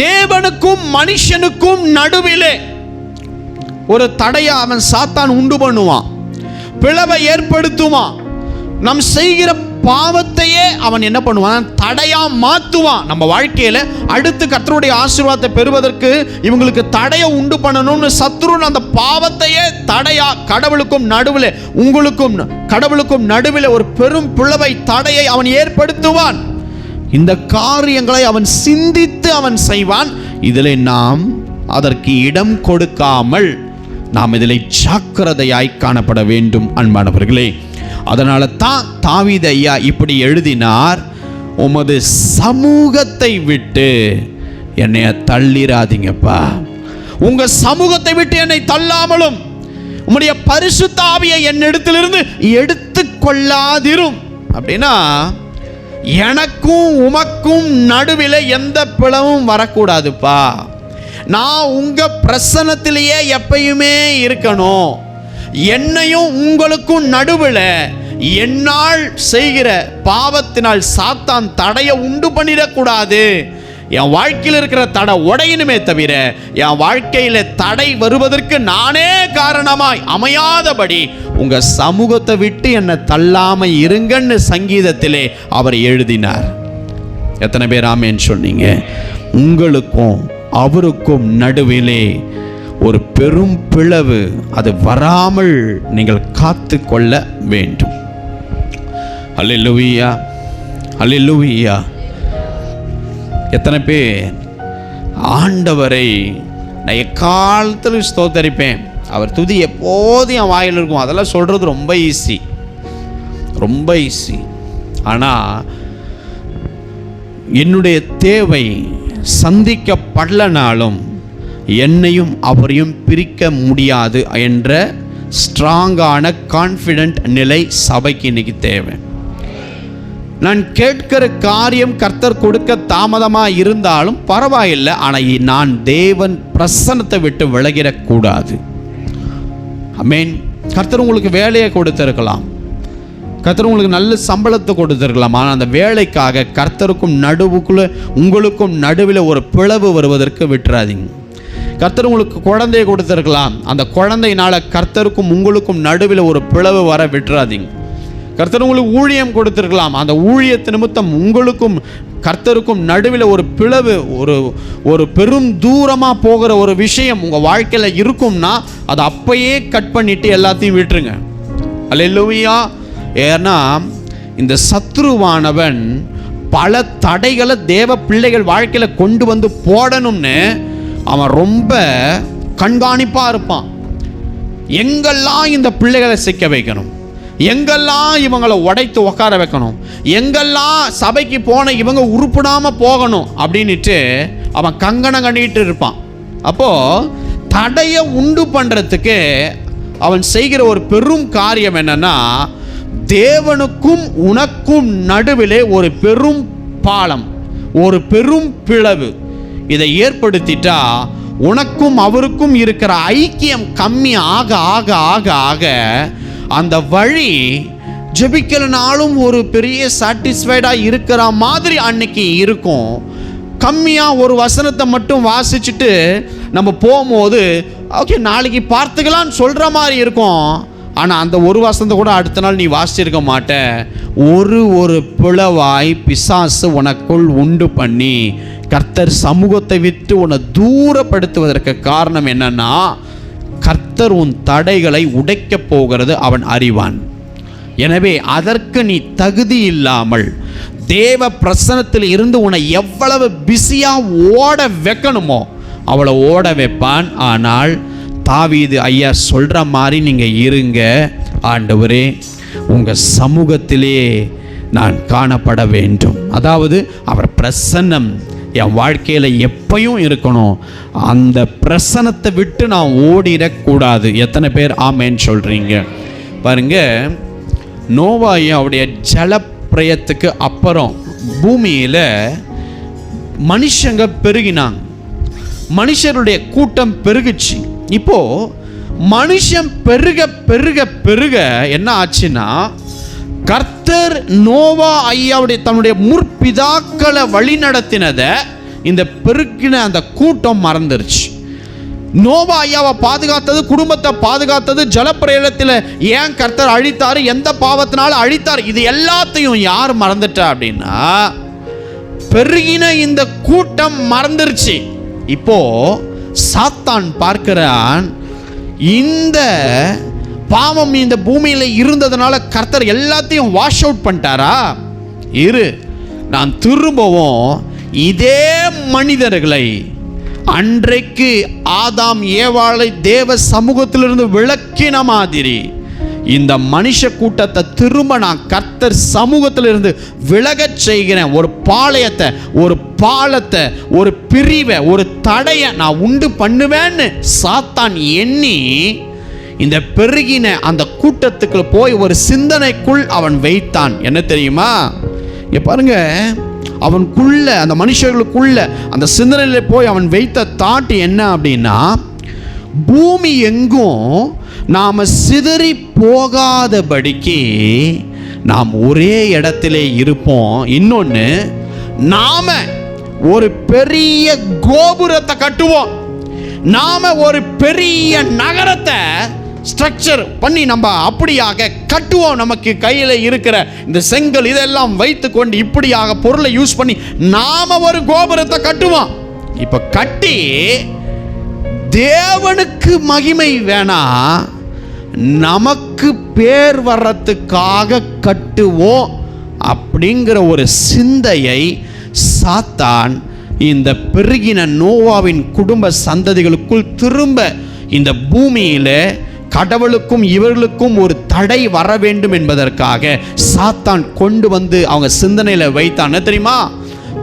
தேவனுக்கும் மனுஷனுக்கும் நடுவிலே ஒரு தடையை அவன் சாத்தான் உண்டு பண்ணுவான், பிளவை ஏற்படுத்துவான். நம் செய்கிற பாவத்தையே அவன் என்ன பண்ணுவான், தடையா மாற்றுவான். நம்ம வாழ்க்கையில அடுத்து கர்த்தருடைய ஆசீர்வாதத்தை பெறுவதற்கு இவங்களுக்கு தடையை உண்டு பண்ணணும்னு சத்துருன் அந்த பாவத்தையே தடையா, கடவுளுக்கும் நடுவில், உங்களுக்கும் கடவுளுக்கும் நடுவில் ஒரு பெரும் பிளவை, தடையை அவன் ஏற்படுத்துவான். இந்த காரியங்களை அவன் சிந்தித்து அவன் செய்வான். இதில் நாம் அதற்கு இடம் கொடுக்காமல் நாம் இதில் ஜாக்கிரதையாய் காணப்பட வேண்டும் அன்பானவர்களே. அதனால தான் தாவீது ஐயா இப்படி எழுதினார், உமது சமூகத்தை விட்டு என்னை தள்ளிராதீங்கப்பா. உங்க சமூகத்தை விட்டு என்னை தள்ளாமலும் உம்முடைய பரிசுத்த ஆவியை என்னிடத்திலிருந்து எடுத்துக்கொள்ளாதிரும். அப்படின்னா எனக்கும் உமக்கும் நடுவில் எந்த பிளவும் வரக்கூடாதுப்பா. நான் உங்க பிரசன்னத்திலேயே எப்பயுமே இருக்கணும். என்னையும் உங்களுக்கும் நடுவில் என்னால் செய்கிற பாவத்தினால் சாத்தான் தடையை உண்டு பண்ணிடக்கூடாது. என் வாழ்க்கையில் இருக்கிற தடை உடையணுமே தவிர என் வாழ்க்கையில் தடை வருவதற்கு நானே காரணமாய் அமையாதபடி உங்க சமூகத்தை விட்டு என்னை தள்ளாம இருங்கன்னு சங்கீதத்திலே அவர் எழுதினார். எத்தனை பேர் ஆமேன்னு சொன்னீங்க? உங்களுக்கும் அவருக்கும் நடுவிலே ஒரு பெரும் பிளவு அது வராமல் நீங்கள் காத்து கொள்ள வேண்டும். அல்லேலூயா, அல்லேலூயா. எத்தனை பேர் ஆண்டவரை நான் எக்காலத்திலும் ஸ்தோத்தரிப்பேன், அவர் துதி எப்போதும் என் வாயில் இருக்கும், அதெல்லாம் சொல்கிறது ரொம்ப ஈஸி, ரொம்ப ஈஸி. ஆனால் என்னுடைய தேவை சந்திக்கப்படலனாலும் என்னையும் அவரையும் பிரிக்க முடியாது என்ற ஸ்ட்ராங்கான கான்ஃபிடென்ட் நிலை சபைக்கு இன்னைக்கு தேவை. நான் கேட்கிற காரியம் கர்த்தர் கொடுக்க தாமதமாக இருந்தாலும் பரவாயில்லை, ஆனால் நான் தேவன் பிரசன்னத்தை விட்டு விலகிடக்கூடாது. ஆமென். கர்த்தர் உங்களுக்கு வேலையை கொடுத்திருக்கலாம், கர்த்தர் உங்களுக்கு நல்ல சம்பளத்தை கொடுத்திருக்கலாம், ஆனால் அந்த வேலைக்காக கர்த்தருக்கும் நடுவுக்குள்ளே உங்களுக்கும் நடுவில் ஒரு பிளவு வருவதற்கு விட்டுறாதீங்க. கர்த்தர் உங்களுக்கு குழந்தையை கொடுத்திருக்கலாம், அந்த குழந்தையினால கர்த்தருக்கும் உங்களுக்கும் நடுவில் ஒரு பிளவு வர விட்டுறாதீங்க. கர்த்தர் உங்களுக்கு ஊழியம் கொடுத்திருக்கலாம், அந்த ஊழியத்து நிமித்தம் உங்களுக்கும் கர்த்தருக்கும் நடுவில் ஒரு பிளவு, ஒரு பெரும் தூரமாக போகிற ஒரு விஷயம் உங்கள் வாழ்க்கையில் இருக்கும்னா அதை அப்பயே கட் பண்ணிட்டு எல்லாத்தையும் விட்டுருங்க. அல்லேலூயா. ஏன்னா இந்த சத்ருவானவன் பல தடைகளை தேவ பிள்ளைகள் வாழ்க்கையில் கொண்டு வந்து போடணும்னு அவன் ரொம்ப கண்காணிப்பாக இருப்பான். எங்கெல்லாம் இந்த பிள்ளைகளை சிக்க வைக்கணும், எங்கெல்லாம் இவங்களை உடைத்து உட்கார வைக்கணும், எங்கெல்லாம் சபைக்கு போன இவங்க உருப்படாமல் போகணும் அப்படின்ட்டு அவன் கங்கணம் கண்டிட்டு இருப்பான். அப்போது தடையை உண்டு பண்ணுறதுக்கு அவன் செய்கிற ஒரு பெரும் காரியம் என்னன்னா, தேவனுக்கும் உனக்கும் நடுவிலே ஒரு பெரும் பாலம், ஒரு பெரும் பிளவு இதை ஏற்படுத்திட்டா உனக்கும் அவருக்கும் இருக்கிற ஐக்கியம் கம்மி ஆக ஆக ஆக ஆக அந்த வழி ஜெபிக்கலனாலும் ஒரு பெரிய சாட்டிஸ்ஃபைடாக இருக்கிற மாதிரி அன்னைக்கு இருக்கும். கம்மியாக ஒரு வசனத்தை மட்டும் வாசிச்சுட்டு நம்ம போகும்போது ஓகே நாளைக்கு பார்த்துக்கலான்னு சொல்கிற மாதிரி இருக்கும். ஆனால் அந்த ஒரு வசனத்தை கூட அடுத்த நாள் நீ வாசிச்சிருக்க மாட்ட. ஒரு பிளவாய் பிசாசு உனக்குள் உண்டு பண்ணி கர்த்தர் சமூகத்தை விட்டு உன்னை தூரப்படுத்துவதற்கு காரணம் என்னன்னா, கர்த்தர் உன் தடைகளை உடைக்கப் போகிறது அவன் அறிவான். எனவே அதற்கு நீ தகுதி இல்லாமல் தேவ பிரசன்னத்தில் இருந்து உன்னை எவ்வளவு பிஸியாக ஓட வைக்கணுமோ அவளை ஓட வைப்பான். ஆனால் தாவீது ஐயா சொல்கிற மாதிரி நீங்கள் இருங்க, ஆண்டவரே உங்கள் சமூகத்திலே நான் காணப்பட வேண்டும். அதாவது அவர் பிரசன்னம் என் வாழ்க்கையில் எப்பையும் இருக்கணும், அந்த பிரசன்னத்தை விட்டு நான் ஓடிடக்கூடாது. எத்தனை பேர் ஆமேன்னு சொல்கிறீங்க? பாருங்க, நோவாயை அவருடைய ஜலப்பிரயத்துக்கு அப்புறம் பூமியில் மனுஷங்க பெருகினாங்க, மனுஷருடைய கூட்டம் பெருகுச்சு. இப்போ மனுஷன் பெருக பெருக பெருக என்ன ஆச்சுன்னா, கர்த்தர் நோவா ஐயாவுடைய தன்னுடைய முற்பிதாக்களை வழி நடத்தினதை இந்த பெருக்கின அந்த கூட்டம் மறந்துருச்சு. நோவா ஐயாவை பாதுகாத்தது, குடும்பத்தை பாதுகாத்தது, ஜலப்பிரளயத்தில் ஏன் கர்த்தர் அழித்தார், எந்த பாவத்தினால அழித்தார், இது எல்லாத்தையும் யார் மறந்துட்டா அப்படின்னா பெருகின இந்த கூட்டம் மறந்துருச்சு. இப்போ சாத்தான் பார்க்கிறான், இந்த பாவம் இந்த பூமியில் இருந்ததுனால கர்த்தர் எல்லாத்தையும் வாஷ் அவுட் பண்ணிட்டாரா, இரு நான் திரும்பவும் இதே மனிதர்களை அன்றைக்கு ஆதாம் ஏவாளை தேவ சமூகத்திலிருந்து விளக்கின மாதிரி இந்த மனுஷ கூட்டத்தை திரும்ப நான் கர்த்தர் சமூகத்திலிருந்து விலகச் செய்கிறேன். ஒரு பாளையத்தை, ஒரு பாலத்தை, ஒரு பிரிவை, ஒரு தடையை நான் உண்டு பண்ணுவேன்னு சாத்தான் எண்ணி இந்த பெருகின அந்த கூட்டத்துக்கு போய் ஒரு சிந்தனைக்குள் அவன் வைத்தான். என்ன தெரியுமா? இங்க பாருங்க, அவனுக்குள்ள அந்த மனுஷர்களுக்குள்ள அந்த சிந்தனையில போய் அவன் வைத்த தாட் என்ன அப்படின்னா, பூமி எங்கும் நாம் சிதறி போகாதபடிக்கு நாம் ஒரே இடத்திலே இருப்போம். இன்னொன்று, நாம ஒரு பெரிய கோபுரத்தை கட்டுவோம், நாம ஒரு பெரிய நகரத்தை ஸ்ட்ரக்சர் பண்ணி நம்ம அப்படியாக கட்டுவோம். நமக்கு கையில் இருக்கிற இந்த செங்கல் இதெல்லாம் வைத்து கொண்டு இப்படியாக பொருளை யூஸ் பண்ணி நாம ஒரு கோபுரத்தை கட்டுவோம். இப்போ கட்டி தேவனுக்கு மகிமை வேணாம், நமக்கு பேர் வர்றதுக்காக கட்டுவோம் அப்படிங்கிற ஒரு சிந்தையை சாத்தான் இந்த பெருகின நோவாவின் குடும்ப சந்ததிகளுக்குள் திரும்ப இந்த பூமியில கடவுளுக்கும் இவர்களுக்கும் ஒரு தடை வர வேண்டும் என்பதற்காக சாத்தான் கொண்டு வந்து அவங்க சிந்தனையில் வைத்தான். தெரியுமா?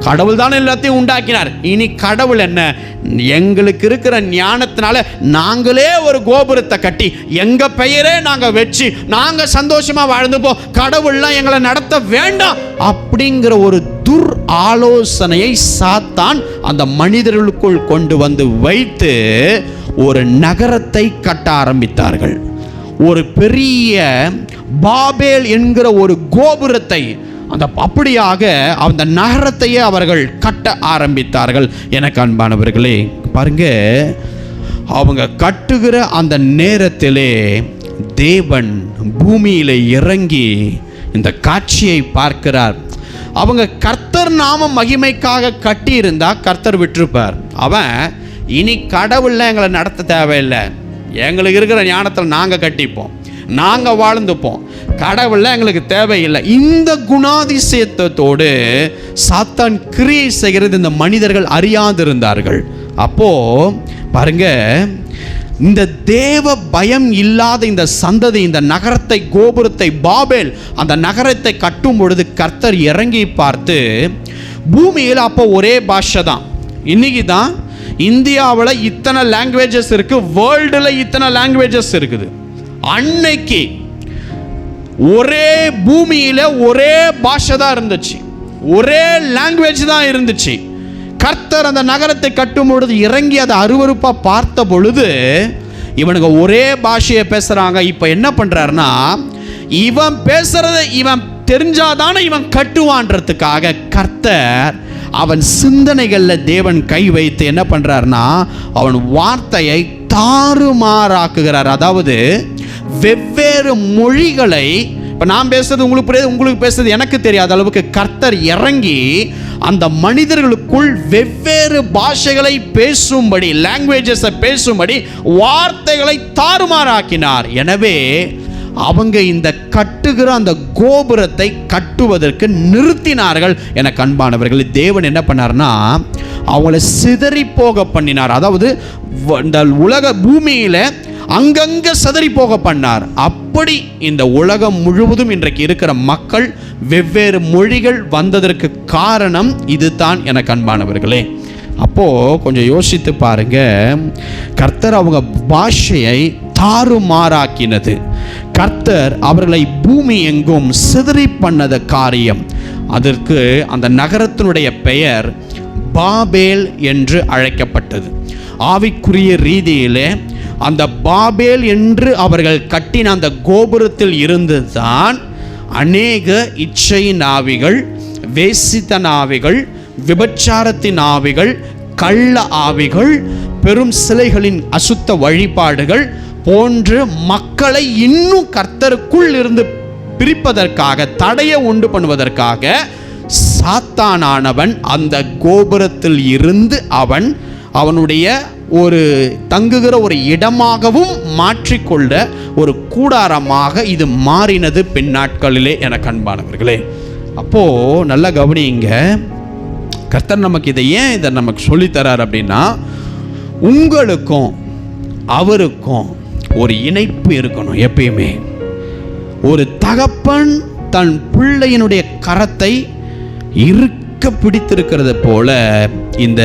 கடவுள் தான் எல்லாத்தையும் உண்டாக்கினார். இனி கடவுள் என்ன, எங்களுக்கு இருக்கிற ஞானத்தினால நாங்களே ஒரு கோபுரத்தை கட்டி எங்க பெயரே நாங்க வச்சு நாங்க சந்தோஷமா வாழ்ந்துப்போம், கடவுள்லாம் எங்களை நடத்த வேண்டாம் அப்படிங்கிற ஒரு துர் ஆலோசனையை சாத்தான் அந்த மனிதர்களுக்குள் கொண்டு வந்து வைத்து ஒரு நகரத்தை கட்ட ஆரம்பித்தார்கள். ஒரு பெரிய பாபேல் என்கிற ஒரு கோபுரத்தை, அப்படியாக அந்த நகரத்தையே அவர்கள் கட்ட ஆரம்பித்தார்கள். எனக்கு அன்பானவர்களே, பாருங்க, அவங்க கட்டுகிற அந்த நேரத்திலே தேவன் பூமியில இறங்கி இந்த காட்சியை பார்க்கிறார். அவங்க கர்த்தர் நாம மகிமைக்காக கட்டி இருந்தா கர்த்தர் விட்டிருப்பார். அவன் இனி கடவுள்ல எங்களை நடத்த தேவையில்லை, எங்களுக்கு இருக்கிற ஞானத்தில் நாங்கள் கட்டிப்போம், நாங்கள் வாழ்ந்துப்போம், கடவுள்ல எங்களுக்கு தேவையில்லை. இந்த குணாதிசயத்தோடு சாத்தான் கிரியை செய்கிறது இந்த மனிதர்கள் அறியாதிருந்தார்கள். அப்போ பாருங்க, இந்த தேவ பயம் இல்லாத இந்த சந்ததி இந்த நகரத்தை, கோபுரத்தை, பாபேல் அந்த நகரத்தை கட்டும் பொழுது கர்த்தர் இறங்கி பார்த்து, பூமியில் அப்போ ஒரே பாஷை தான். இன்னைக்கு தான் இந்தியாவில் இத்தனை லாங்குவேஜஸ் இருக்கு, வேர்ல்டில் இத்தனை லாங்குவேஜஸ் இருக்குது. அன்னைக்கு ஒரே பூமியில் ஒரே பாஷை தான் இருந்துச்சு, ஒரே லாங்குவேஜ் தான் இருந்துச்சு. கர்த்தர் அந்த நகரத்தை கட்டும் பொழுது இறங்கி அதை அருவருப்பா பார்த்த பொழுது இவனுங்க ஒரே பாஷையை பேசுறாங்க. இப்போ என்ன பண்றாருன்னா, இவன் பேசுறதை இவன் தெரிஞ்சாதானே இவன் கட்டுவான்றதுக்காக கர்த்தர் அவன் சிந்தனைகளில் தேவன் கை வைத்து என்ன பண்றாருன்னா, அவன் வார்த்தையை தாறுமாறாக்குகிறார். அதாவது வெவ்வேறு மொழிகளை, இப்போ நான் பேசுறது உங்களுக்கு புரியாது, உங்களுக்கு பேசுறது எனக்கு தெரியாத அளவுக்கு கர்த்தர் இறங்கி அந்த மனிதர்களுக்குள் வெவ்வேறு பாஷைகளை பேசும்படி, லாங்குவேஜஸை பேசும்படி வார்த்தைகளை தாறுமாறாக்கினார். எனவே அவங்க இந்த கட்டுகிற அந்த கோபுரத்தை கட்டுவதற்கு நிறுத்தினார்கள். என அன்பானவர்கள், தேவன் என்ன பண்ணார்னா அவங்கள சிதறி போக பண்ணினார். அதாவது இந்த உலக பூமியில அங்கங்க சிதறி போக பண்ணார். அப்படி இந்த உலகம் முழுவதும் இன்றைக்கு இருக்கிற மக்கள் வெவ்வேறு மொழிகள் வந்ததற்கு காரணம் இதுதான். என அன்பானவர்களே, அப்போ கொஞ்சம் யோசித்து பாருங்க, கர்த்தர் அவங்க பாஷையை தாறுமாறாக்கினது, கர்த்தர் அவர்களை பூமி எங்கும் சிதறி பண்ணத காரியம். அதற்கு அந்த நகரத்தினுடைய பெயர் பாபேல் என்று அழைக்கப்பட்டது. ஆவிக்குரிய ரீதியிலே அந்த பாபேல் என்று அவர்கள் கட்டின அந்த கோபுரத்தில் இருந்துதான் அநேக இச்சையின் ஆவிகள், வேசித்தன ஆவிகள், விபச்சாரத்தின் ஆவிகள், கள்ள ஆவிகள், பெரும் சிலைகளின் அசுத்த வழிபாடுகள் போன்று மக்களை இன்னும் கர்த்தருக்குள் இருந்து பிரிப்பதற்காக, தடையை உண்டு பண்ணுவதற்காக சாத்தானானவன் அந்த கோபுரத்தில் இருந்து அவனுடைய ஒரு தங்குகிற ஒரு இடமாகவும் மாற்றிக்கொண்ட ஒரு கூடாரமாக இது மாறினது பின்னாட்களிலே. என அன்பானவர்களே, அப்போ நல்லா கவனிங்க, கர்த்தர் நமக்கு இதை நமக்கு சொல்லித்தரார் அப்படின்னா, உங்களுக்கும் அவருக்கும் ஒரு இணைப்பு இருக்கணும். எப்பயுமே ஒரு தகப்பன் தன் பிள்ளையினுடைய கரத்தை இறுக்க பிடித்திருக்கிறது போல இந்த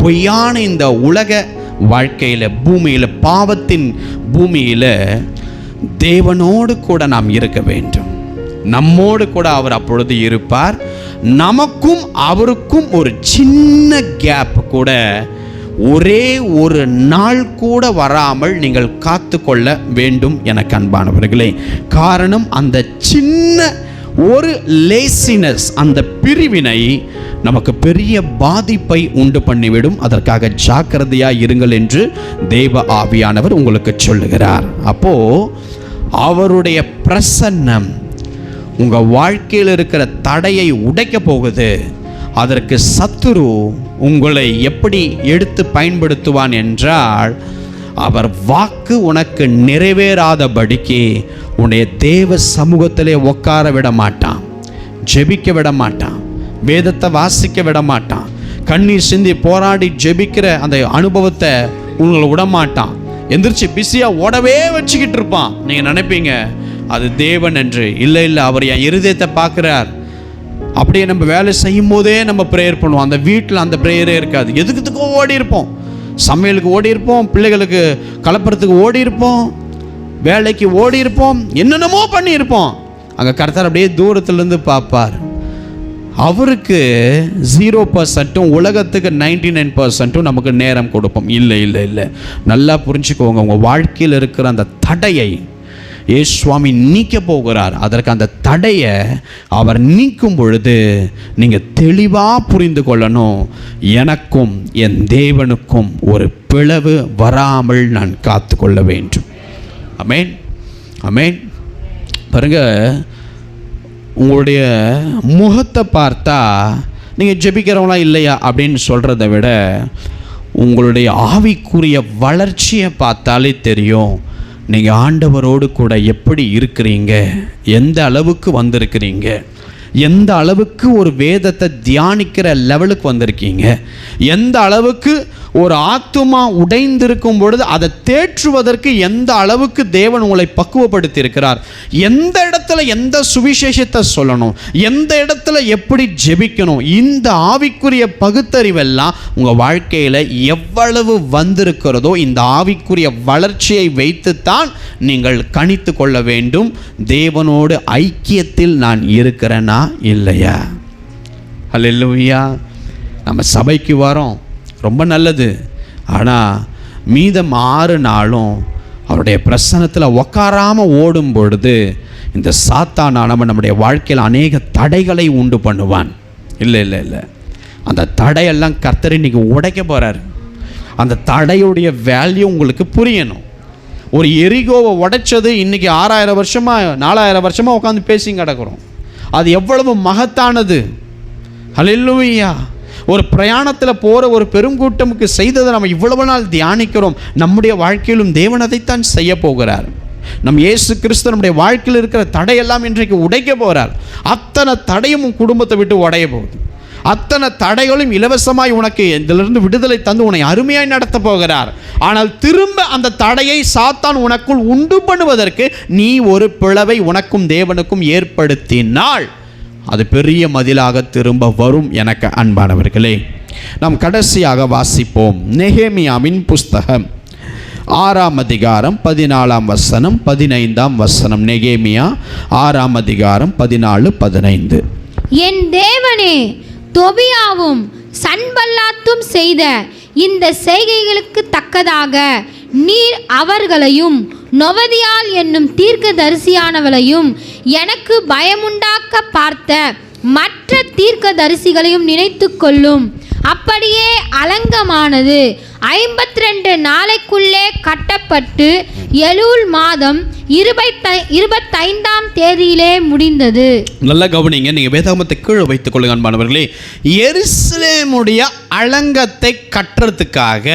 பொய்யான இந்த உலக வாழ்க்கையில், பூமியில், பாவத்தின் பூமியில் தேவனோடு கூட நாம் இருக்க வேண்டும். நம்மோடு கூட அவர் அப்பொழுது இருப்பார். நமக்கும் அவருக்கும் ஒரு சின்ன கேப் கூட, ஒரே ஒரு நாள் கூட வராமல் நீங்கள் காத்து கொள்ள வேண்டும். எனக்கு அன்பானவர்களே, காரணம் அந்த சின்ன ஒரு லேசினஸ், அந்த பிரிவினை நமக்கு பெரிய பாதிப்பை உண்டு பண்ணிவிடும். அதற்காக ஜாக்கிரதையாக இருங்கள் என்று தேவ ஆவியானவர் உங்களுக்கு சொல்லுகிறார். அப்போ அவருடைய பிரசன்னம் உங்கள் வாழ்க்கையில் இருக்கிற தடையை உடைக்க போகுது. அதற்கு சத்துரு உங்களை எப்படி எடுத்து பயன்படுத்துவான் என்றால், அவர் வாக்கு உனக்கு நிறைவேறாதபடிக்கு உன்னுடைய தேவ சமூகத்திலே உட்கார விட மாட்டான், ஜெபிக்க விட மாட்டான், வேதத்தை வாசிக்க விட மாட்டான், கண்ணீர் சிந்தி போராடி ஜெபிக்கிற அந்த அனுபவத்தை உங்களை விட மாட்டான். எந்திரிச்சு பிஸியாக ஓடவே வச்சுக்கிட்டு இருப்பான். நீங்கள் நினைப்பீங்க அது தேவன் என்று. இல்லை, அவர் என் இருதயத்தை பார்க்குறார், அப்படியே நம்ம வேலை செய்யும் போதே நம்ம ப்ரேயர் பண்ணுவோம். அந்த வீட்டில் அந்த ப்ரேயரே இருக்காது. எதுக்குதுக்கோ ஓடி இருப்போம். சமையலுக்கு ஓடி இருப்போம், பிள்ளைகளுக்கு கலப்புறதுக்கு ஓடி இருப்போம், வேலைக்கு ஓடி இருப்போம், என்னென்னமோ பண்ணியிருப்போம். அங்கே கர்த்தர் அப்படியே தூரத்துலேருந்து பார்ப்பார். அவருக்கு 0%, உலகத்துக்கு 99% நமக்கு நேரம் கொடுப்போம். இல்லை இல்லை இல்லை, நல்லா புரிஞ்சுக்கோங்க. உங்கள் வாழ்க்கையில் இருக்கிற அந்த தடையை சுவாமி நீக்க போகிறார். அதற்கு அந்த தடையை அவர் நீக்கும் பொழுது நீங்கள் தெளிவாக புரிந்து கொள்ளணும், எனக்கும் என் தேவனுக்கும் ஒரு பிளவு வராமல் நான் காத்து கொள்ள வேண்டும். ஆமென், ஆமென். பாருங்க, உங்களுடைய முகத்தை பார்த்தா நீங்கள் ஜெபிக்கிறவங்களா இல்லையா அப்படின்னு சொல்கிறத விட உங்களுடைய ஆவிக்குரிய வளர்ச்சியை பார்த்தாலே தெரியும் நீங்கள் ஆண்டவரோடு கூட எப்படி இருக்கிறீங்க, எந்த அளவுக்கு வந்திருக்கிறீங்க, எந்த அளவுக்கு ஒரு வேதத்தை தியானிக்கிற லெவலுக்கு வந்திருக்கீங்க, எந்த அளவுக்கு ஒரு ஆத்துமா உடைந்திருக்கும் பொழுது அதை தேற்றுவதற்கு எந்த அளவுக்கு தேவன் உங்களை பக்குவப்படுத்தி இருக்கிறார், எந்த இடத்துல எந்த சுவிசேஷத்தை சொல்லணும், எந்த இடத்துல எப்படி ஜெபிக்கணும், இந்த ஆவிக்குரிய பகுத்தறிவெல்லாம் உங்கள் வாழ்க்கையில் எவ்வளவு வந்திருக்கிறதோ இந்த ஆவிக்குரிய வளர்ச்சியை வைத்துத்தான் நீங்கள் கணித்து கொள்ள வேண்டும். தேவனோடு ஐக்கியத்தில் நான் இருக்கிறேனா இல்லையா? அல்லேலூயா. நம்ம சபைக்கு வரோம், ரொம்ப நல்லது. ஆனால் மீதம் 6 நாளும் அவருடைய பிரசன்னத்தில் உக்காராமல் ஓடும் பொழுது இந்த சாத்தானானவன் நம்முடைய வாழ்க்கையில் அநேக தடைகளை உண்டு பண்ணுவான். இல்லை இல்லை இல்லை, அந்த தடையெல்லாம் கர்த்தர் இன்னைக்கு உடைக்க போகிறார். அந்த தடையுடைய வேல்யூ உங்களுக்கு புரியணும். ஒரு எரிகோவை உடைச்சது இன்றைக்கி 6000 வருஷமாக 4000 வருஷமாக உட்காந்து பேசி கிடக்கிறோம். அது எவ்வளவு மகத்தானது. ஹல்லேலூயா. ஒரு பிரயாணத்தில் போகிற ஒரு பெருங்கூட்டமுக்கு செய்ததை நம்ம இவ்வளவு நாள் தியானிக்கிறோம். நம்முடைய வாழ்க்கையிலும் தேவன் அதைத்தான் செய்ய போகிறார். நம் இயேசு கிறிஸ்து நம்முடைய வாழ்க்கையில் இருக்கிற தடையெல்லாம் இன்றைக்கு உடைக்க போகிறார். அத்தனை தடையும் உன் குடும்பத்தை விட்டு உடைய போகுது. அத்தனை தடைகளும் இலவசமாய் உனக்கு இதிலிருந்து விடுதலை தந்து உன்னை அருமையாய் நடத்த போகிறார். ஆனால் திரும்ப அந்த தடையை சாத்தான் உனக்குள் உண்டு பண்ணுவதற்கு நீ ஒரு பிளவை உனக்கும் தேவனுக்கும் ஏற்படுத்தினால் அது பெரிய மதிலாக திரும்ப வரும். எனக்கு அன்பானவர்களே, நாம் கடைசியாக வாசிப்போம் நெகேமியாவின் புஸ்தகம் 6ஆம் அதிகாரம் 14ஆம் வசனம் 15ஆம் வசனம். நெகேமியா 6ஆம் அதிகாரம் 14, 15. என் தேவனே, தொபியாவும் சன்பல்லாத்தும் செய்த இந்த செய்கைகளுக்கு தக்கதாக நீர் அவர்களையும் நொவதியால் என்னும் தீர்க்கதரிசியானவளையும் எனக்கு பயமுண்டாக்க பார்த்த மற்ற தீர்க்கதரிசிகளையும் நினைத்து கொள்ளும். அப்படியே அலங்கமானது 52 நாளைக்குள்ளே கட்டப்பட்டு எலூல் மாதம் 25ஆம் தேதியிலே முடிந்தது. நல்ல கவனிங்க, நீங்கள் வேதாகமத்தை கீழே வைத்துக் கொள்ளுங்க அன்பானவர்களே. எருசலேமுடைய அலங்கத்தை கட்டுறதுக்காக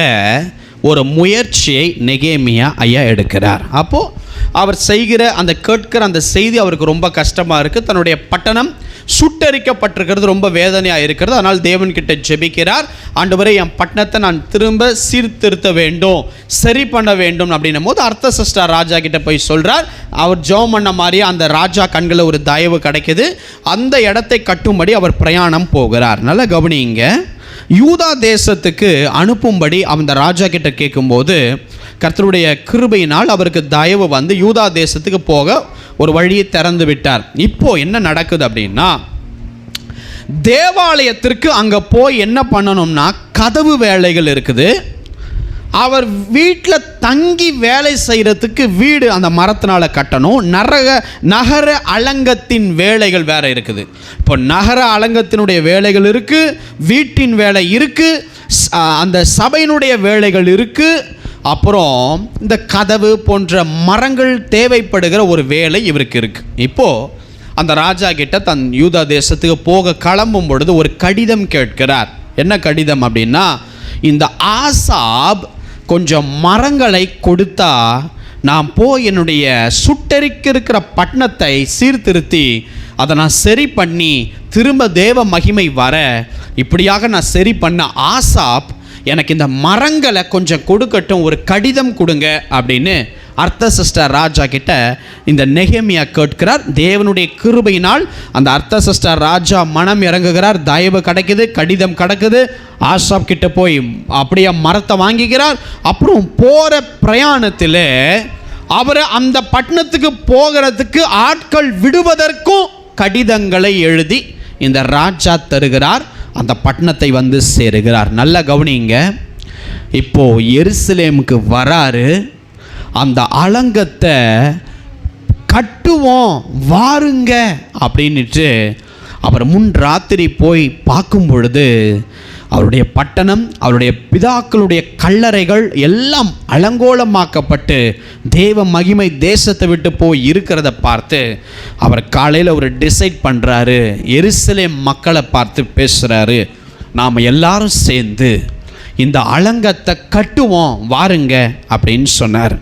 ஒரு முயற்சியை நெகேமியா ஐயா எடுக்கிறார். அப்போது அவர் செய்கிற அந்த கேட்கிற அந்த செய்தி அவருக்கு ரொம்ப கஷ்டமாக இருக்குது. தன்னுடைய பட்டணம் சுட்டரிக்கப்பட்டிருக்கிறது, ரொம்ப வேதனையாக இருக்கிறது. அதனால் தேவன்கிட்ட ஜெபிக்கிறார், ஆண்டவரே என் பட்டணத்தை நான் திரும்ப சீர்திருத்த வேண்டும், சரி பண்ண வேண்டும் அப்படின்னும் போது அர்த்தசஷ்டா ராஜா கிட்ட போய் சொல்கிறார். அவர் ஜெபம் பண்ண மாதிரியே அந்த ராஜா கண்களில் ஒரு தயவு கிடைக்கிது. அந்த இடத்தை கட்டும்படி அவர் பிரயாணம் போகிறார். நல்லா கவனிங்க, யூதா தேசத்துக்கு அனுப்பும்படி அந்த ராஜா கிட்ட கேட்கும்போது கர்த்தருடைய கிருபையினால் அவருக்கு தயவு வந்து யூதா தேசத்துக்கு போக ஒரு வழியை திறந்து விட்டார். இப்போ என்ன நடக்குது அப்படின்னா, தேவாலயத்திற்கு அங்கே போய் என்ன பண்ணணும்னா கதவு வேலைகள் இருக்குது. அவர் வீட்டில் தங்கி வேலை செய்கிறதுக்கு வீடு அந்த மரத்தினால் கட்டணும். நகர அலங்கத்தின் வேலைகள் வேறு இருக்குது. இப்போ நகர அலங்கத்தினுடைய வேலைகள் இருக்குது, வீட்டின் வேலை இருக்குது, அந்த சபையினுடைய வேலைகள் இருக்குது, அப்புறம் இந்த கதவு போன்ற மரங்கள் தேவைப்படுகிற ஒரு வேலை இவருக்கு இருக்குது. இப்போது அந்த ராஜா கிட்ட தன் யூதா தேசத்துக்கு போக கிளம்பும் பொழுது ஒரு கடிதம் கேட்கிறார். என்ன கடிதம் அப்படின்னா, இந்த ஆசாப் கொஞ்சம் மரங்களை கொடுத்தா நான் போய் என்னுடைய சுட்டரிக்கிற பட்டணத்தை சீர்திருத்தி அதை நான் சரி பண்ணி திரும்ப தேவ மகிமை வர இப்படியாக நான் சரி பண்ண ஆசாப் எனக்கு இந்த மரங்களை கொஞ்சம் கொடுக்கட்டும், ஒரு கடிதம் கொடுங்க அப்படின்னு அர்த்தசஷ்ட ராஜா கிட்ட இந்த நெகேமியா கேட்கிறார். தேவனுடைய கிருபையினால் அந்த அர்த்தசஷ்ட ராஜா மனம் இறங்குகிறார். தயவு கிடைக்குது, கடிதம் கிடைக்குது. ஆசாப் கிட்ட போய் அப்படியே மரத்தை வாங்கிக்கிறார். அப்புறம் போகிற பிரயாணத்தில் அவர் அந்த பட்டணத்துக்கு போகிறதுக்கு ஆட்கள் விடுவதற்கும் கடிதங்களை எழுதி இந்த ராஜா தருகிறார். அந்த பட்டணத்தை வந்து சேருகிறார். நல்ல கவனிங்க, இப்போ எருசலேமுக்கு வராரு. அந்த அலங்கத்தை கட்டுவோம் வாருங்க அப்படின்ட்டு அவர் முன் ராத்திரி போய் பார்க்கும் பொழுது அவருடைய பட்டணம், அவருடைய பிதாக்களுடைய கல்லறைகள் எல்லாம் அலங்கோலமாக்கப்பட்டு தேவ மகிமை தேசத்தை விட்டு போய் இருக்கிறத பார்த்து அவர் காலையில் ஒரு டிசைட் பண்ணுறாரு. எருசலேம் மக்களை பார்த்து பேசுகிறாரு, நாம் எல்லாரும் சேர்ந்து இந்த அலங்கத்தை கட்டுவோம் வாருங்க அப்படின்னு சொன்னார்.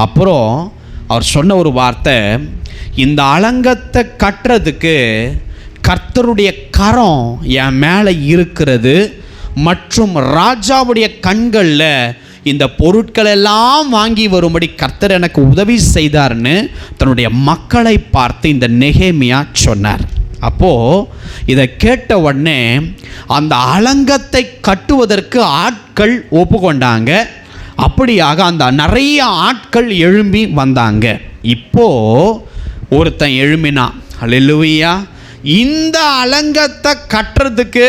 அப்புறம் அவர் சொன்ன ஒரு வார்த்தை, இந்த அலங்கத்தை கட்டுறதுக்கு கர்த்தருடைய கரம் என் மேலே இருக்கிறது மற்றும் ராஜாவுடைய கண்களில் இந்த பொருட்கள் எல்லாம் வாங்கி வரும்படி கர்த்தர் எனக்கு உதவி செய்தார்னு தன்னுடைய மக்களை பார்த்து இந்த நெகேமியா சொன்னார். அப்போது இதை கேட்ட உடனே அந்த அலங்கத்தை கட்டுவதற்கு ஆட்கள் ஒப்புக்கொண்டாங்க. அப்படியாக அந்த நிறைய ஆட்கள் எழும்பி வந்தாங்க. இப்போது ஒருத்தன் எழும்பினான். அல்லேலூயா. இந்த அலங்கத்தை கட்டுறதுக்கு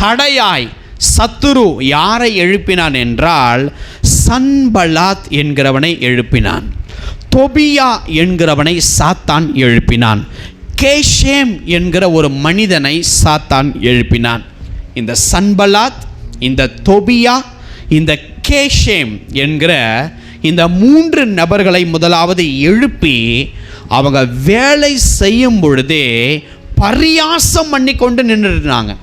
தடையாய் சத்துரு யாரை எழுப்பினான் என்றால் சன்பலாத் என்கிறவனை எழுப்பினான். தொபியா என்கிறவனை சாத்தான் எழுப்பினான். கேஷேம் என்கிற ஒரு மனிதனை சாத்தான் எழுப்பினான். இந்த சன்பலாத், இந்த தொபியா, இந்த கேஷேம் என்கிற இந்த 3 நபர்களை முதலாவது எழுப்பி அவங்க வேலை செய்யும் பொழுதே பரியாசம் பண்ணி கொண்டு நின்றுட்டாங்க.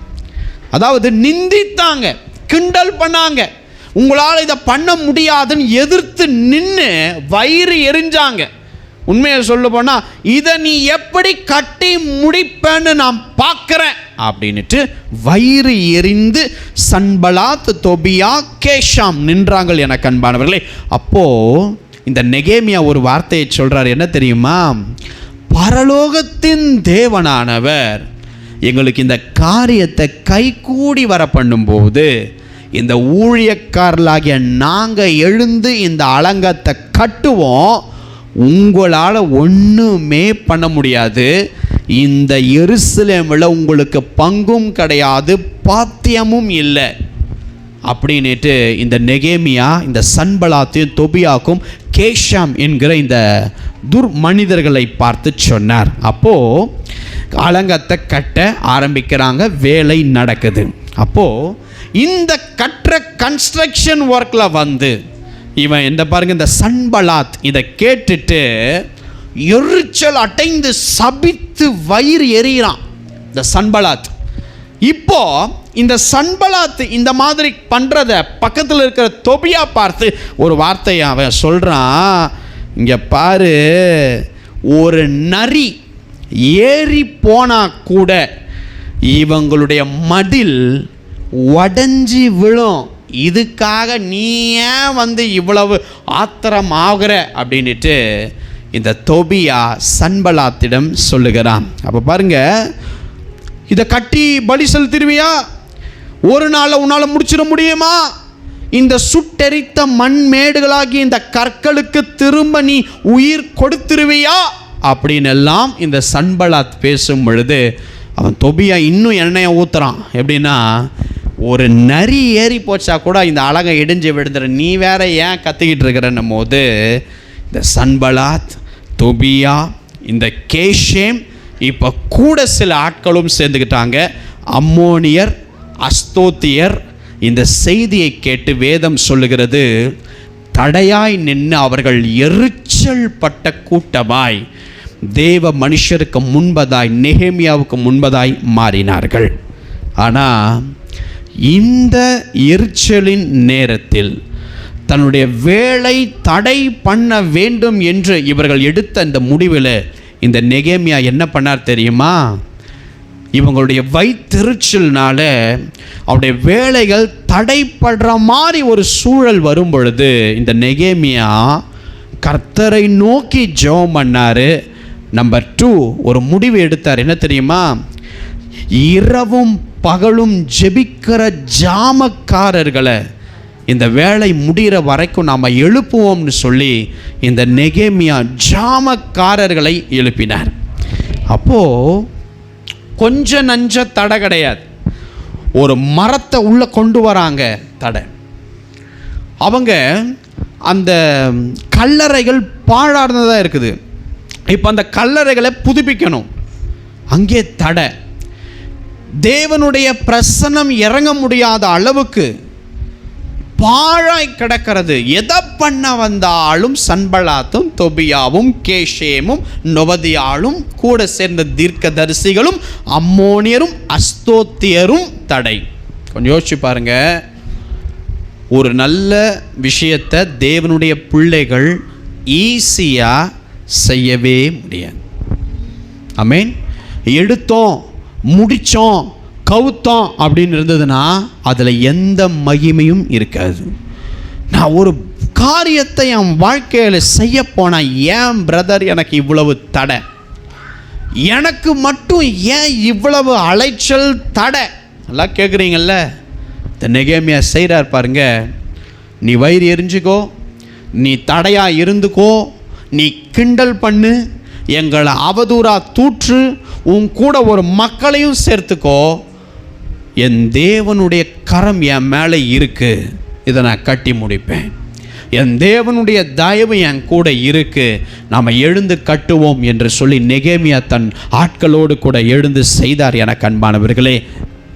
அதாவது நிந்தித்தாங்க, கிண்டல் பண்ணாங்க. உங்களால் இதை பண்ண முடியாதுன்னு எதிர்த்து நின்று வயிறு எரிஞ்சாங்க. உண்மையை சொல்ல போனால் இதை நீ எப்படி கட்டி முடிப்பேன்னு நான் பார்க்குறேன் அப்படின்ட்டு வயிறு எரிந்து சன்பலாத், தொபியா, கேஷாம் நின்றாங்கள் எனக்கு அன்பானவர்களே. அப்போது இந்த நெகேமியா ஒரு வார்த்தையை சொல்கிறார். என்ன தெரியுமா? பரலோகத்தின் தேவனானவர் எங்களுக்கு இந்த காரியத்தை கைகூடி வர பண்ணும்போது இந்த ஊழியக்காரர்களாகிய நாங்கள் எழுந்து இந்த அலங்கத்தை கட்டுவோம். உங்களால் ஒன்றுமே பண்ண முடியாது. இந்த எருசலேமில் உங்களுக்கு பங்கும் கிடையாது, பாத்தியமும் இல்லை அப்படின்ட்டு இந்த நெகேமியா இந்த சன்பலாத்தையும் தொபியாக்கும் கேஷாம் என்கிற இந்த மனிதர்களை பார்த்து சொன்னார். அப்போது அலங்கத்தை கட்ட ஆரம்பிக்கிறாங்க, வேலை நடக்குது. அப்போது இந்த கட்டுற கன்ஸ்ட்ரக்ஷன் ஒர்க்கில் வந்து இவன் இந்த பாருங்க, இந்த சன்பலாத் இதை கேட்டுட்டு எரிச்சல் அடைந்து சபித்து வயிறு எறிகிறான் இந்த சன்பலாத். இப்போ இந்த சன்பலாத் இந்த மாதிரி பண்ணுறத பக்கத்தில் இருக்கிற தொபியா பார்த்து ஒரு வார்த்தையை அவன் சொல்கிறான். இங்கே பாரு, ஒரு நரி ஏறி போனால் கூட இவங்களுடைய மடில் உடஞ்சி விழும். இதுக்காக நீ ஏன் வந்து இவ்வளவு ஆத்திரம் ஆகிற அப்படின்ட்டு இந்த தொபியா சன்பலாத்திடம் சொல்லுகிறான். அப்போ பாருங்க, இதை கட்டி பலி செலுத்திடுவியா? ஒரு நாளில் உன்னால் முடிச்சிட முடியுமா? இந்த சுட்டெரித்த மண்மேடுகளாகி இந்த கற்களுக்கு திரும்ப நீ உயிர் கொடுத்துருவியா அப்படின்னு எல்லாம் இந்த சன்பலாத் பேசும் பொழுது அவன் தொபியா இன்னும் எண்ணெயை ஊற்றுறான். எப்படின்னா, ஒரு நரி ஏறி போச்சா கூட இந்த அழகை இடிஞ்சு விடுதுற, நீ வேற ஏன் கத்திக்கிட்டு இருக்கிறன்னும் போது இந்த சன்பலாத், தொபியா, இந்த கேஷேம் இப்போ கூட சில ஆட்களும் சேர்ந்துக்கிட்டாங்க. அம்மோனியர், அஸ்தோத்தியர் இந்த செய்தியை கேட்டு வேதம் சொல்லுகிறது, தடையாய் நின்று அவர்கள் எரிச்சல் பட்ட கூட்டமாய் தேவ மனுஷருக்கு முன்பதாய், நெகேமியாவுக்கு முன்பதாய் மாறினார்கள். ஆனால் இந்த எரிச்சலின் நேரத்தில் தன்னுடைய வேலை தடை பண்ண வேண்டும் என்று இவர்கள் எடுத்த இந்த முடிவில் இந்த நெகேமியா என்ன பண்ணார் தெரியுமா? இவங்களுடைய வயிற்றெரிச்சல்னால அவருடைய வேலைகள் தடைப்படுற மாதிரி ஒரு சூழல் வரும் பொழுது இந்த நெகேமியா கர்த்தரை நோக்கி ஜெபம் பண்ணாரு. நம்பர் 2, ஒரு முடிவு எடுத்தார். என்ன தெரியுமா? இரவும் பகலும் ஜெபிக்கிற ஜாமக்காரர்களை இந்த வேலை முடிகிற வரைக்கும் நாம் எழுப்புவோம்னு சொல்லி இந்த நெகேமியா ஜாமக்காரர்களை எழுப்பினார். அப்போது கொஞ்ச நஞ்ச தடை கிடையாது. ஒரு மரத்தை உள்ளே கொண்டு வராங்க தடை. அவங்க அந்த கல்லறைகள் பாழார்ந்ததாக இருக்குது. இப்போ அந்த கல்லறைகளை புதுப்பிக்கணும். அங்கே தடை. தேவனுடைய பிரசன்னம் இறங்க முடியாத அளவுக்கு பாழாய் கிடக்கிறது. எதை பண்ண வந்தாலும் சன்பலாத்தும் தொபியாவும் கேஷேமும் நொபதியாலும் கூட சேர்ந்த தீர்க்கதரிசிகளும் அம்மோனியரும் அஸ்தோத்தியரும் தடை. கொஞ்சம் யோசிச்சு பாருங்க. ஒரு நல்ல விஷயத்தை தேவனுடைய பிள்ளைகள் ஈஸியாக செய்யவே முடியாது. ஆமென். எடுத்தோம் முடித்தோம் கவுத்தோம் அப்படின்னு இருந்ததுன்னா அதில் எந்த மகிமையும் இருக்காது. நான் ஒரு காரியத்தை என் வாழ்க்கையில் செய்ய போனால், ஏன் பிரதர் எனக்கு இவ்வளவு தடை, எனக்கு மட்டும் ஏன் இவ்வளவு அலைச்சல் தடை எல்லாம் கேட்குறீங்கள்ல? இந்த நெகேமியா செய்கிறார் பாருங்க. நீ வயிறு எரிஞ்சுக்கோ, நீ தடையாக இருந்துக்கோ, நீ கிண்டல் பண்ணு, எங்களை அவதூறா தூற்று, உன் கூட ஒரு மக்களையும் சேர்த்துக்கோ, என் தேவனுடைய கரம் என் மேலே இருக்கு, இதை நான் கட்டி முடிப்பேன். என் தேவனுடைய தயவு என் கூட இருக்கு, நாம் எழுந்து கட்டுவோம் என்று சொல்லி நெகேமியா தன் ஆட்களோடு கூட எழுந்து செய்தார். எனக்கு அன்பானவர்களே,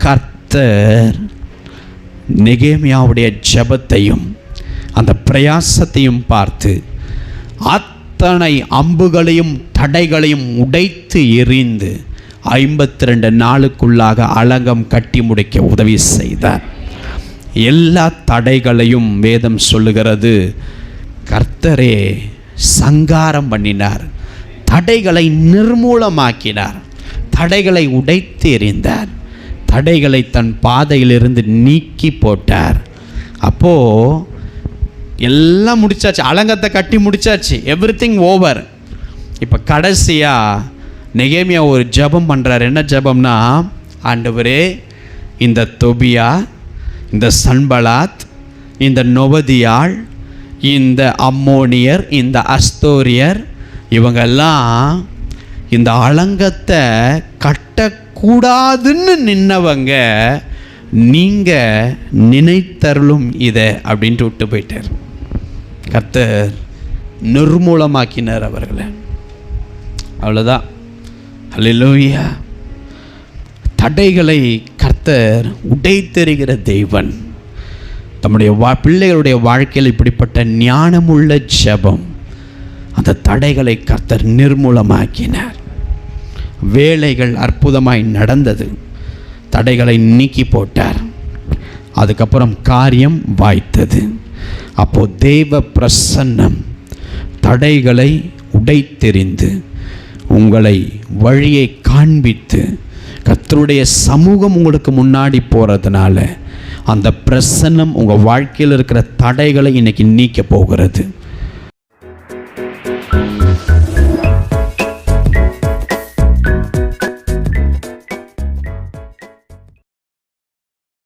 கர்த்தர் நெகேமியாவுடைய ஜெபத்தையும் அந்த பிரயாசத்தையும் பார்த்து அத்தனை அம்புகளையும் தடைகளையும் உடைத்து எறிந்து 52 நாளுக்குள்ளாக அலங்கம் கட்டி முடிக்க உதவி செய்தார். எல்லா தடைகளையும் வேதம் சொல்லுகிறது கர்த்தரே சங்காரம் பண்ணினார். தடைகளை நிர்மூலமாக்கினார். தடைகளை உடைத்து எறிந்தார். தடைகளை தன் பாதையிலிருந்து நீக்கி போட்டார். அப்போது எல்லாம் முடிச்சாச்சு, அலங்கத்தை கட்டி முடிச்சாச்சு, எவ்ரிதிங் ஓவர். இப்போ கடைசியாக நெகேமியா ஒரு ஜெபம் பண்ணுறார். என்ன ஜெபம்னா, ஆண்டவரே, இந்த தொபியா, இந்த சன்பலாத், இந்த நொபதியாள், இந்த அம்மோனியர், இந்த அஸ்தோரியர், இவங்கெல்லாம் இந்த அலங்கத்தை கட்டக்கூடாதுன்னு நின்னவங்க, நீங்கள் நினைத்தருளும் இதை அப்படின்ட்டு விட்டு போயிட்டார். கர்த்தர் நிர்மூலமாக்கினார் அவர்களை. அவ்வளோதான். அல்லேலூயா. தடைகளை கர்த்தர் உடைத்தெறிகிற தெய்வன். தம்முடைய பிள்ளைகளுடைய வாழ்க்கையில் இப்படிப்பட்ட ஞானமுள்ள ஜெபம், அந்த தடைகளை கர்த்தர் நிர்மூலமாக்கினார். வேலைகள் அற்புதமாய் நடந்தது. தடைகளை நீக்கி போட்டார். அதுக்கப்புறம் காரியம் வாய்த்தது. அப்போ தேவ பிரசன்னம் தடைகளை உடைத்தெறிந்து உங்களை வழியை காண்பித்து, கர்த்தருடைய சமூகம் உங்களுக்கு முன்னாடி போகிறதுனால அந்த பிரசன்னம் உங்கள் வாழ்க்கையில் இருக்கிற தடைகளை இன்னைக்கு நீக்க போகிறது.